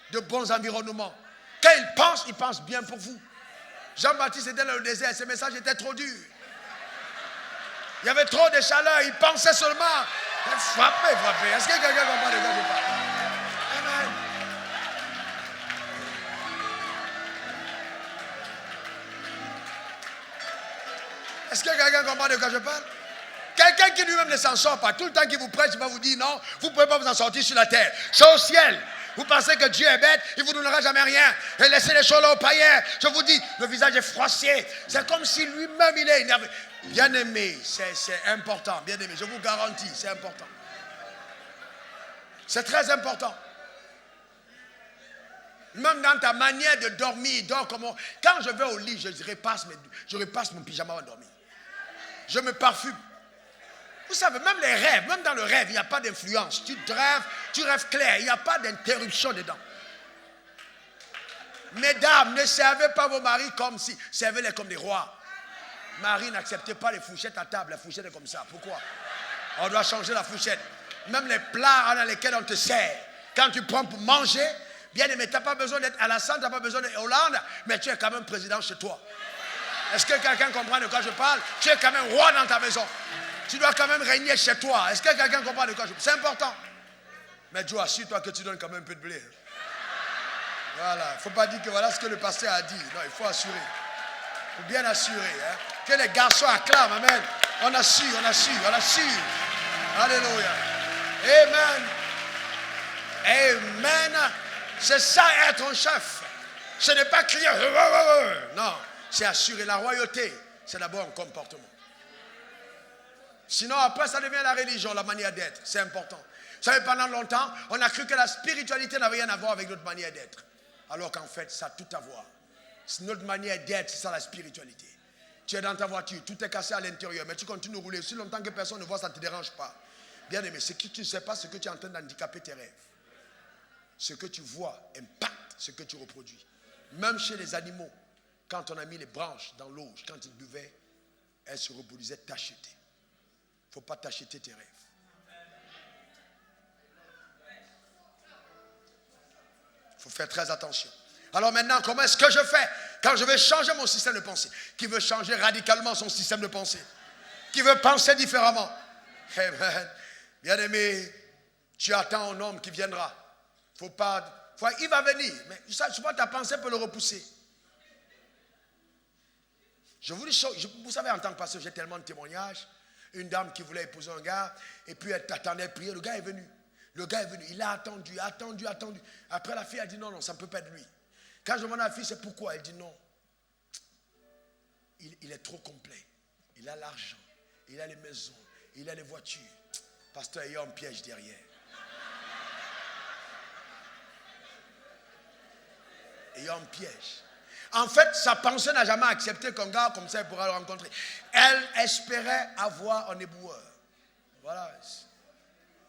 de bons environnements. Quand ils pensent bien pour vous. Jean-Baptiste était dans le désert, ses messages étaient trop durs. Il y avait trop de chaleur, il pensait seulement. Frappez. Est-ce que quelqu'un comprend de quoi je parle? Amen. Est-ce que quelqu'un comprend de quoi je parle? Quelqu'un qui lui-même ne s'en sort pas, tout le temps qu'il vous prêche, il va vous dire non, vous ne pouvez pas vous en sortir sur la terre. C'est au ciel. Vous pensez que Dieu est bête, il ne vous donnera jamais rien. Et laissez les choses là aux païens. Je vous dis, le visage est froissé. C'est comme si lui-même il est énervé. Bien-aimé, c'est important. Bien-aimé, je vous garantis, c'est important. C'est très important. Même dans ta manière de dormir, quand je vais au lit, je repasse mon pyjama avant de dormir. Je me parfume. Vous savez, même les rêves, même dans le rêve, il n'y a pas d'influence. Tu rêves clair, il n'y a pas d'interruption dedans. Mesdames, ne servez pas vos maris comme si, servez-les comme des rois. Marie, n'acceptez pas les fourchettes à table, la fourchette est comme ça. Pourquoi? On doit changer la fourchette. Même les plats dans lesquels on te sert, quand tu prends pour manger, bien aimé, tu n'as pas besoin d'être Alassane, tu n'as pas besoin d'être Hollande, mais tu es quand même président chez toi. Est-ce que quelqu'un comprend de quoi je parle? Tu es quand même roi dans ta maison. Tu dois quand même régner chez toi. Est-ce que quelqu'un comprend de quoi je parle? C'est important. Mais Dieu, assure-toi que tu donnes quand même un peu de blé. Voilà. Il ne faut pas dire que voilà ce que le pasteur a dit. Non, il faut assurer. Il faut bien assurer. Hein? Que les garçons acclament. Amen. On assure. Alléluia. Amen. Amen. C'est ça être un chef. Ce n'est pas crier. Non. C'est assurer la royauté. C'est d'abord un comportement. Sinon, après, ça devient la religion, la manière d'être. C'est important. Vous savez, pendant longtemps, on a cru que la spiritualité n'avait rien à voir avec notre manière d'être. Alors qu'en fait, ça a tout à voir. Notre manière d'être, c'est ça la spiritualité. Tu es dans ta voiture, tout est cassé à l'intérieur, mais tu continues de rouler. Si longtemps que personne ne voit, ça ne te dérange pas. Bien aimé, ce que tu ne sais pas, c'est que tu es en train d'handicaper tes rêves. Ce que tu vois impacte ce que tu reproduis. Même chez les animaux, quand on a mis les branches dans l'eau, quand ils buvaient, elles se reproduisaient tachetées. Il ne faut pas t'acheter tes rêves. Il faut faire très attention. Alors maintenant, comment est-ce que je fais quand je veux changer mon système de pensée? Qui veut changer radicalement son système de pensée? Qui veut penser différemment? Amen. Bien-aimé, tu attends un homme qui viendra. Il va venir, mais souvent ta pensée peut le repousser. Vous savez, en tant que pasteur, j'ai tellement de témoignages. Une dame qui voulait épouser un gars, et puis elle attendait prier, le gars est venu. Il a attendu. Après, la fille a dit non, ça ne peut pas être lui. Quand je demande à la fille, c'est pourquoi? Elle dit non. Il est trop complet. Il a l'argent, il a les maisons, il a les voitures. Pasteur, il y a un piège derrière. Il y a un piège. En fait, sa pensée n'a jamais accepté qu'un gars comme ça, elle pourra le rencontrer. Elle espérait avoir un éboueur. Voilà.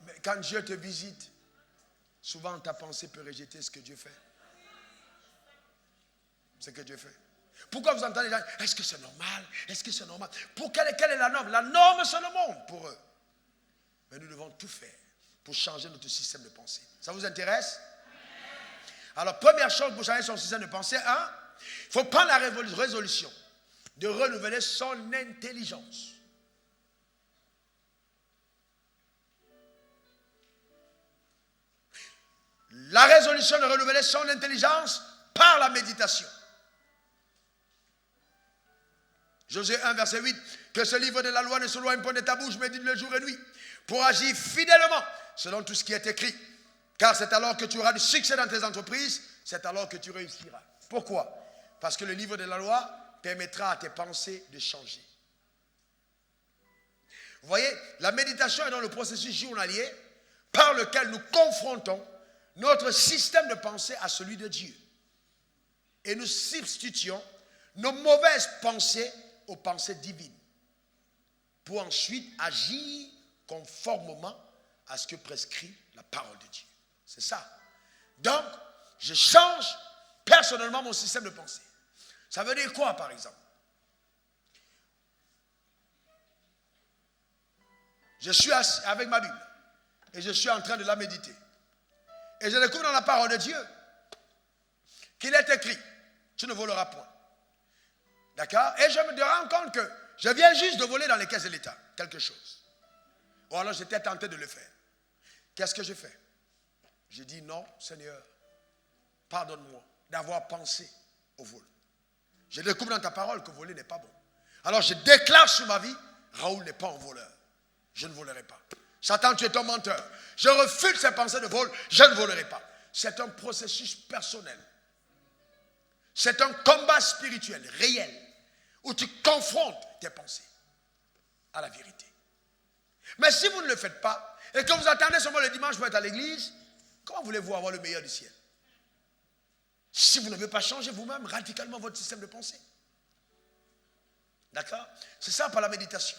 Mais quand Dieu te visite, souvent ta pensée peut rejeter ce que Dieu fait. Ce que Dieu fait. Pourquoi vous entendez les gens? Est-ce que c'est normal? Est-ce que c'est normal? Quelle est la norme? La norme, c'est le monde pour eux. Mais nous devons tout faire pour changer notre système de pensée. Ça vous intéresse? Alors, première chose pour changer son système de pensée, il faut prendre la résolution de renouveler son intelligence. La résolution de renouveler son intelligence par la méditation. Josué 1, verset 8. Que ce livre de la loi ne s'éloigne point de ta bouche, médite le jour et nuit, pour agir fidèlement selon tout ce qui est écrit. Car c'est alors que tu auras du succès dans tes entreprises, c'est alors que tu réussiras. Pourquoi? Parce que le livre de la loi permettra à tes pensées de changer. Vous voyez, la méditation est dans le processus journalier par lequel nous confrontons notre système de pensée à celui de Dieu. Et nous substituons nos mauvaises pensées aux pensées divines pour ensuite agir conformément à ce que prescrit la parole de Dieu. C'est ça. Donc, je change personnellement mon système de pensée. Ça veut dire quoi, par exemple? Je suis assis avec ma Bible et je suis en train de la méditer. Et je découvre dans la parole de Dieu qu'il est écrit, tu ne voleras point. D'accord? Et je me rends compte que je viens juste de voler dans les caisses de l'État, quelque chose. Ou alors j'étais tenté de le faire. Qu'est-ce que je fais? Je dis non, Seigneur, pardonne-moi d'avoir pensé au vol. Je découvre dans ta parole que voler n'est pas bon. Alors je déclare sur ma vie, Raoul n'est pas un voleur. Je ne volerai pas. Satan, tu es un menteur. Je refuse ces pensées de vol, je ne volerai pas. C'est un processus personnel. C'est un combat spirituel, réel, où tu confrontes tes pensées à la vérité. Mais si vous ne le faites pas, et que vous attendez seulement le dimanche pour être à l'église, comment voulez-vous avoir le meilleur du ciel? Si vous ne pouvez pas changer vous-même radicalement votre système de pensée. D'accord? C'est ça par la méditation.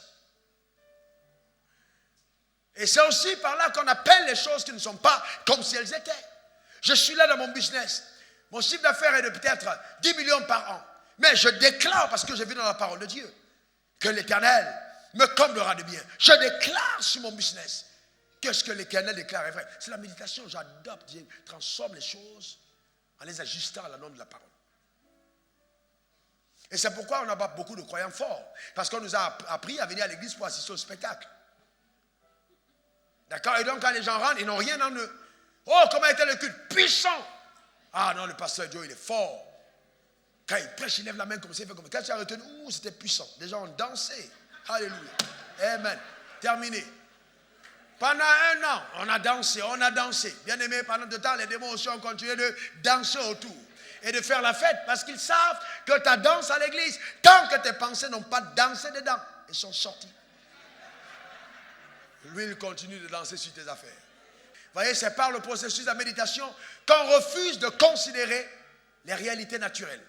Et c'est aussi par là qu'on appelle les choses qui ne sont pas comme si elles étaient. Je suis là dans mon business. Mon chiffre d'affaires est de peut-être 10 millions par an. Mais je déclare, parce que j'ai vu dans la parole de Dieu, que l'Éternel me comblera de bien. Je déclare sur mon business que ce que l'Éternel déclare est vrai. C'est la méditation, j'adopte, je transforme les choses en les ajustant à la norme de la parole. Et c'est pourquoi on n'a pas beaucoup de croyants forts. Parce qu'on nous a appris à venir à l'église pour assister au spectacle. D'accord? Et donc quand les gens rentrent, ils n'ont rien en eux. Oh, comment était le culte? Puissant! Ah non, le pasteur Joe, il est fort. Quand il prêche, il lève la main comme ça, il fait comme ça. Quand tu as retenu, c'était puissant. Les gens ont dansé. Alléluia. Amen. Terminé. Pendant 1 an, on a dansé. Bien aimé, pendant ce temps, les démons aussi ont continué de danser autour et de faire la fête parce qu'ils savent que ta danse à l'église, tant que tes pensées n'ont pas dansé dedans, ils sont sortis. Lui, il continue de danser sur tes affaires. Vous voyez, c'est par le processus de la méditation qu'on refuse de considérer les réalités naturelles.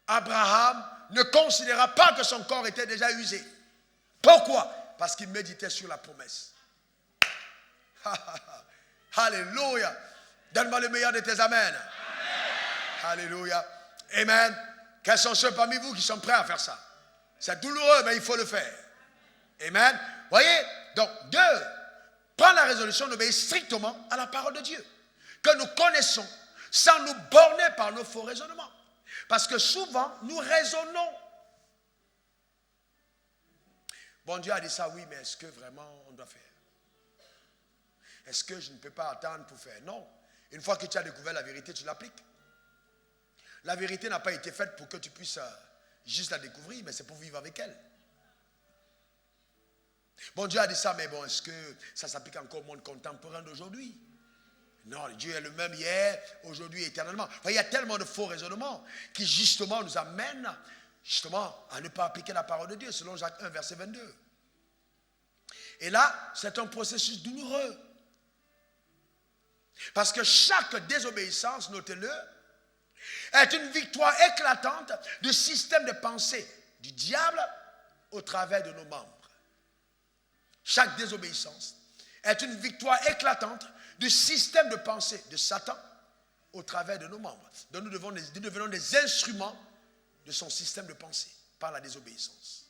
Abraham ne considéra pas que son corps était déjà usé. Pourquoi? Parce qu'il méditait sur la promesse. Alléluia. Donne-moi le meilleur de tes amens. Amen. Alléluia. Amen. Quels sont ceux parmi vous qui sont prêts à faire ça? C'est douloureux, mais il faut le faire. Amen. Voyez, donc, 2, prends la résolution d'obéir strictement à la parole de Dieu, que nous connaissons, sans nous borner par nos faux raisonnements. Parce que souvent, nous raisonnons. Bon Dieu a dit ça, oui, mais est-ce que vraiment on doit faire? Est-ce que je ne peux pas attendre pour faire? Non. Une fois que tu as découvert la vérité, tu l'appliques. La vérité n'a pas été faite pour que tu puisses juste la découvrir, mais c'est pour vivre avec elle. Bon, Dieu a dit ça, mais bon, est-ce que ça s'applique encore au monde contemporain d'aujourd'hui? Non, Dieu est le même hier, aujourd'hui, éternellement. Enfin, il y a tellement de faux raisonnements qui justement nous amènent justement à ne pas appliquer la parole de Dieu, selon Jacques 1, verset 22. Et là, c'est un processus douloureux. Parce que chaque désobéissance, notez-le, est une victoire éclatante du système de pensée du diable au travers de nos membres. Chaque désobéissance est une victoire éclatante du système de pensée de Satan au travers de nos membres. Donc nous devenons des instruments de son système de pensée par la désobéissance.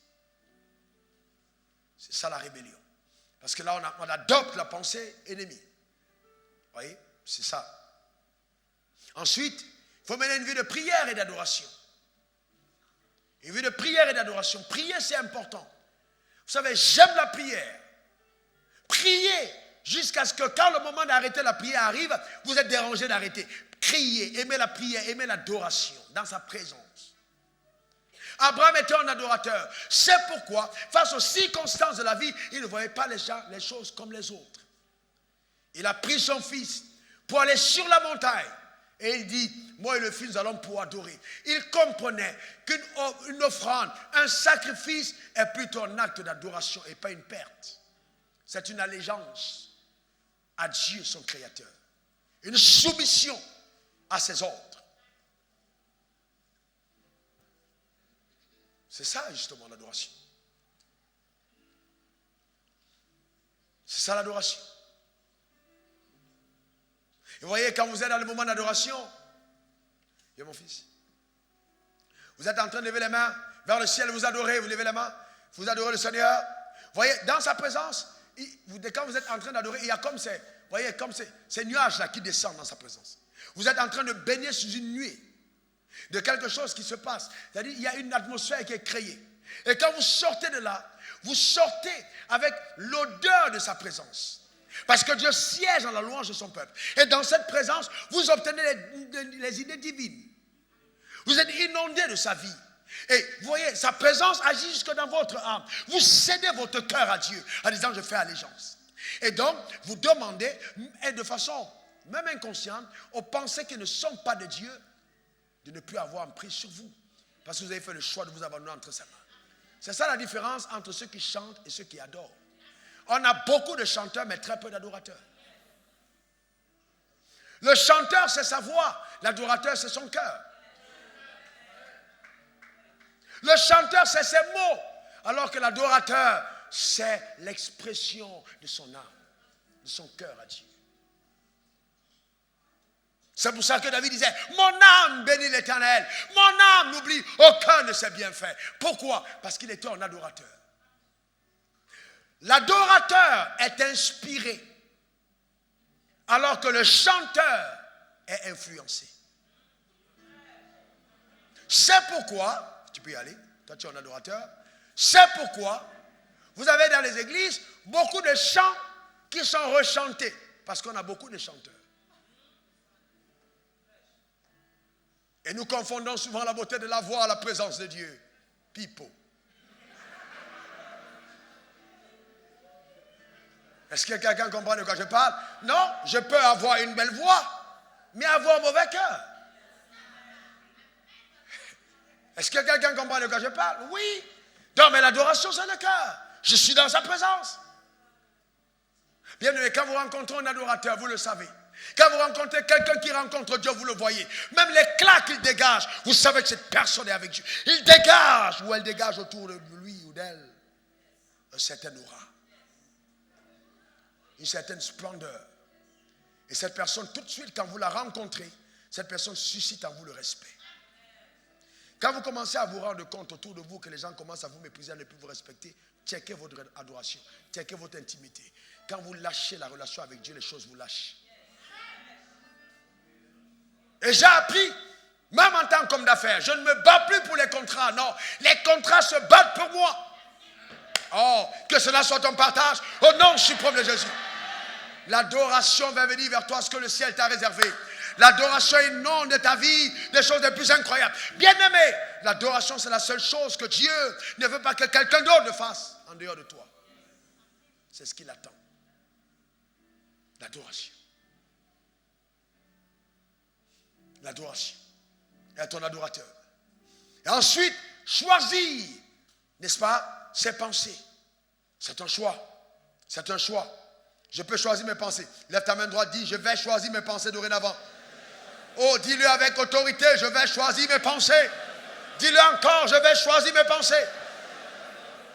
C'est ça la rébellion. Parce que là, on adopte la pensée ennemie. Vous voyez, c'est ça. Ensuite, il faut mener une vie de prière et d'adoration. Une vie de prière et d'adoration. Prier, c'est important. Vous savez, j'aime la prière. Priez jusqu'à ce que quand le moment d'arrêter la prière arrive, vous êtes dérangé d'arrêter. Criez, aimez la prière, aimez l'adoration dans sa présence. Abraham était un adorateur. C'est pourquoi, face aux circonstances de la vie, il ne voyait pas les choses comme les autres. Il a pris son fils pour aller sur la montagne. Et il dit, moi et le fils, nous allons pour adorer. Il comprenait qu'une offrande, un sacrifice est plutôt un acte d'adoration et pas une perte. C'est une allégeance à Dieu, son Créateur. Une soumission à ses ordres. C'est ça justement l'adoration. C'est ça l'adoration. Et vous voyez, quand vous êtes dans le moment d'adoration, il y a mon fils. Vous êtes en train de lever les mains vers le ciel, vous adorez, vous levez les mains, vous adorez le Seigneur. Vous voyez, dans sa présence, quand vous êtes en train d'adorer, il y a comme ces, vous voyez, comme ces nuages-là qui descendent dans sa présence. Vous êtes en train de baigner sous une nuée de quelque chose qui se passe. C'est-à-dire, il y a une atmosphère qui est créée. Et quand vous sortez de là, vous sortez avec l'odeur de sa présence. Parce que Dieu siège dans la louange de son peuple. Et dans cette présence, vous obtenez les idées divines. Vous êtes inondé de sa vie. Et vous voyez, sa présence agit jusque dans votre âme. Vous cédez votre cœur à Dieu en disant, je fais allégeance. Et donc, vous demandez, et de façon même inconsciente, aux pensées qui ne sont pas de Dieu, de ne plus avoir prise sur vous. Parce que vous avez fait le choix de vous abandonner entre ses mains. C'est ça la différence entre ceux qui chantent et ceux qui adorent. On a beaucoup de chanteurs, mais très peu d'adorateurs. Le chanteur, c'est sa voix. L'adorateur, c'est son cœur. Le chanteur, c'est ses mots. Alors que l'adorateur, c'est l'expression de son âme, de son cœur à Dieu. C'est pour ça que David disait, mon âme bénit l'Éternel. Mon âme n'oublie aucun de ses bienfaits. Pourquoi? Parce qu'il était un adorateur. L'adorateur est inspiré, alors que le chanteur est influencé. C'est pourquoi, tu peux y aller, toi tu es un adorateur, c'est pourquoi vous avez dans les églises beaucoup de chants qui sont rechantés, parce qu'on a beaucoup de chanteurs. Et nous confondons souvent la beauté de la voix à la présence de Dieu. Pipo. Est-ce que quelqu'un comprend de quoi je parle? Non, je peux avoir une belle voix, mais avoir un mauvais cœur. Est-ce que quelqu'un comprend de quoi je parle? Oui. Non, mais l'adoration, c'est le cœur. Je suis dans sa présence. Bien aimé, quand vous rencontrez un adorateur, vous le savez. Quand vous rencontrez quelqu'un qui rencontre Dieu, vous le voyez. Même l'éclat qu'il dégage, vous savez que cette personne est avec Dieu. Il dégage ou elle dégage autour de lui ou d'elle un certain aura. Une certaine splendeur. Et cette personne, tout de suite, quand vous la rencontrez, cette personne suscite en vous le respect. Quand vous commencez à vous rendre compte autour de vous que les gens commencent à vous mépriser, à ne plus vous respecter, checkez votre adoration, checkez votre intimité. Quand vous lâchez la relation avec Dieu, les choses vous lâchent. Et j'ai appris, même en tant qu'homme d'affaires, je ne me bats plus pour les contrats, non. Les contrats se battent pour moi. Oh, que cela soit ton partage au nom suprême de Jésus. L'adoration va venir vers toi, ce que le ciel t'a réservé. L'adoration inonde de ta vie des choses les plus incroyables. Bien-aimé, l'adoration, c'est la seule chose que Dieu ne veut pas que quelqu'un d'autre le fasse en dehors de toi. C'est ce qu'il attend. L'adoration. L'adoration. Et ton adorateur. Et ensuite, choisir, n'est-ce pas, ses pensées. C'est un choix. C'est un choix. Je peux choisir mes pensées. Lève ta main droite, dis, je vais choisir mes pensées dorénavant. Oh, dis-le avec autorité, je vais choisir mes pensées. Dis-le encore, je vais choisir mes pensées.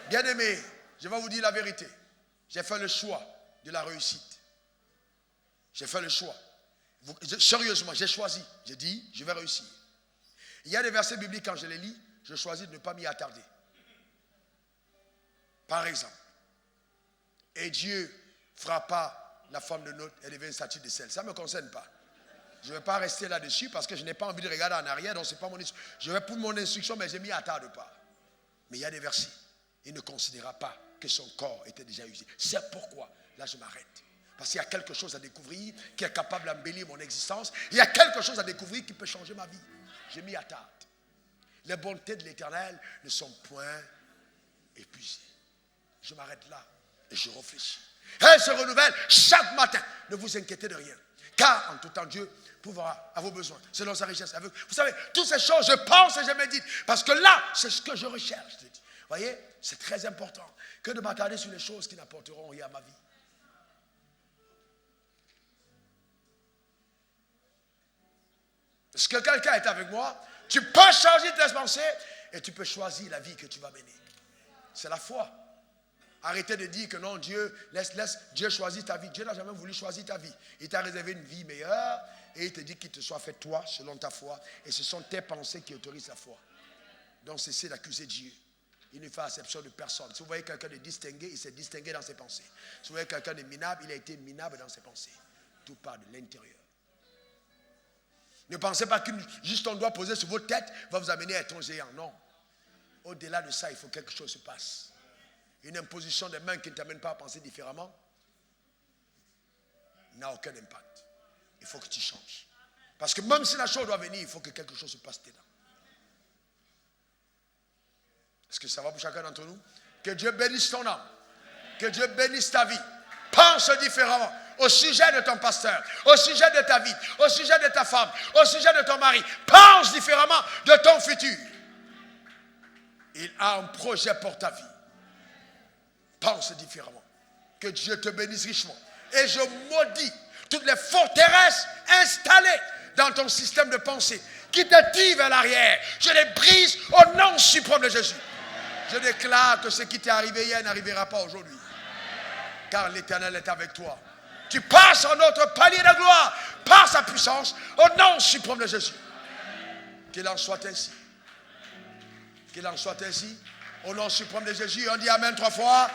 Bien-aimé, je vais vous dire la vérité. J'ai fait le choix de la réussite. J'ai fait le choix. Sérieusement, j'ai choisi. J'ai dit, je vais réussir. Il y a des versets bibliques, quand je les lis, je choisis de ne pas m'y attarder. Par exemple, et Dieu frappa la femme de Lot, elle devient une statue de sel. Ça ne me concerne pas. Je ne vais pas rester là-dessus parce que je n'ai pas envie de regarder en arrière, donc ce n'est pas mon instruction. Je vais pour mon instruction, mais je ne m'y attarde pas. Mais il y a des versets. Il ne considéra pas que son corps était déjà usé. C'est pourquoi, là je m'arrête. Parce qu'il y a quelque chose à découvrir qui est capable d'embellir mon existence. Il y a quelque chose à découvrir qui peut changer ma vie. Je m'y attarde. Les bontés de l'Éternel ne sont point épuisées. Je m'arrête là et je réfléchis. Elle se renouvelle chaque matin. Ne vous inquiétez de rien. Car en tout temps, Dieu pourra à vos besoins, selon sa richesse. Vous savez, toutes ces choses, je pense et je médite. Parce que là, c'est ce que je recherche. Vous voyez, c'est très important que de m'attarder sur les choses qui n'apporteront rien à ma vie. Est-ce que quelqu'un est avec moi? Tu peux changer tes pensées et tu peux choisir la vie que tu vas mener. C'est la foi. Arrêtez de dire que non, Dieu, laisse Dieu choisir ta vie. Dieu n'a jamais voulu choisir ta vie. Il t'a réservé une vie meilleure et il te dit qu'il te soit fait toi selon ta foi. Et ce sont tes pensées qui autorisent la foi. Donc cessez d'accuser Dieu. Il ne fait exception de personne. Si vous voyez quelqu'un de distingué, il s'est distingué dans ses pensées. Si vous voyez quelqu'un de minable, il a été minable dans ses pensées. Tout part de l'intérieur. Ne pensez pas que juste un doigt posé sur votre tête va vous amener à être un géant. Non. Au-delà de ça, il faut que quelque chose se passe. Une imposition des mains qui ne t'amène pas à penser différemment n'a aucun impact. Il faut que tu changes. Parce que même si la chose doit venir, il faut que quelque chose se passe dedans. Est-ce que ça va pour chacun d'entre nous? Que Dieu bénisse ton âme. Que Dieu bénisse ta vie. Pense différemment au sujet de ton pasteur, au sujet de ta vie, au sujet de ta femme, au sujet de ton mari. Pense différemment de ton futur. Il a un projet pour ta vie. Pense différemment. Que Dieu te bénisse richement. Et je maudis toutes les forteresses installées dans ton système de pensée qui te tirent vers l'arrière. Je les brise au nom suprême de Jésus. Je déclare que ce qui t'est arrivé hier n'arrivera pas aujourd'hui. Car l'Éternel est avec toi. Tu passes en notre palier de gloire par sa puissance au nom suprême de Jésus. Qu'il en soit ainsi. Qu'il en soit ainsi. Au nom suprême de Jésus, on dit Amen 3 fois.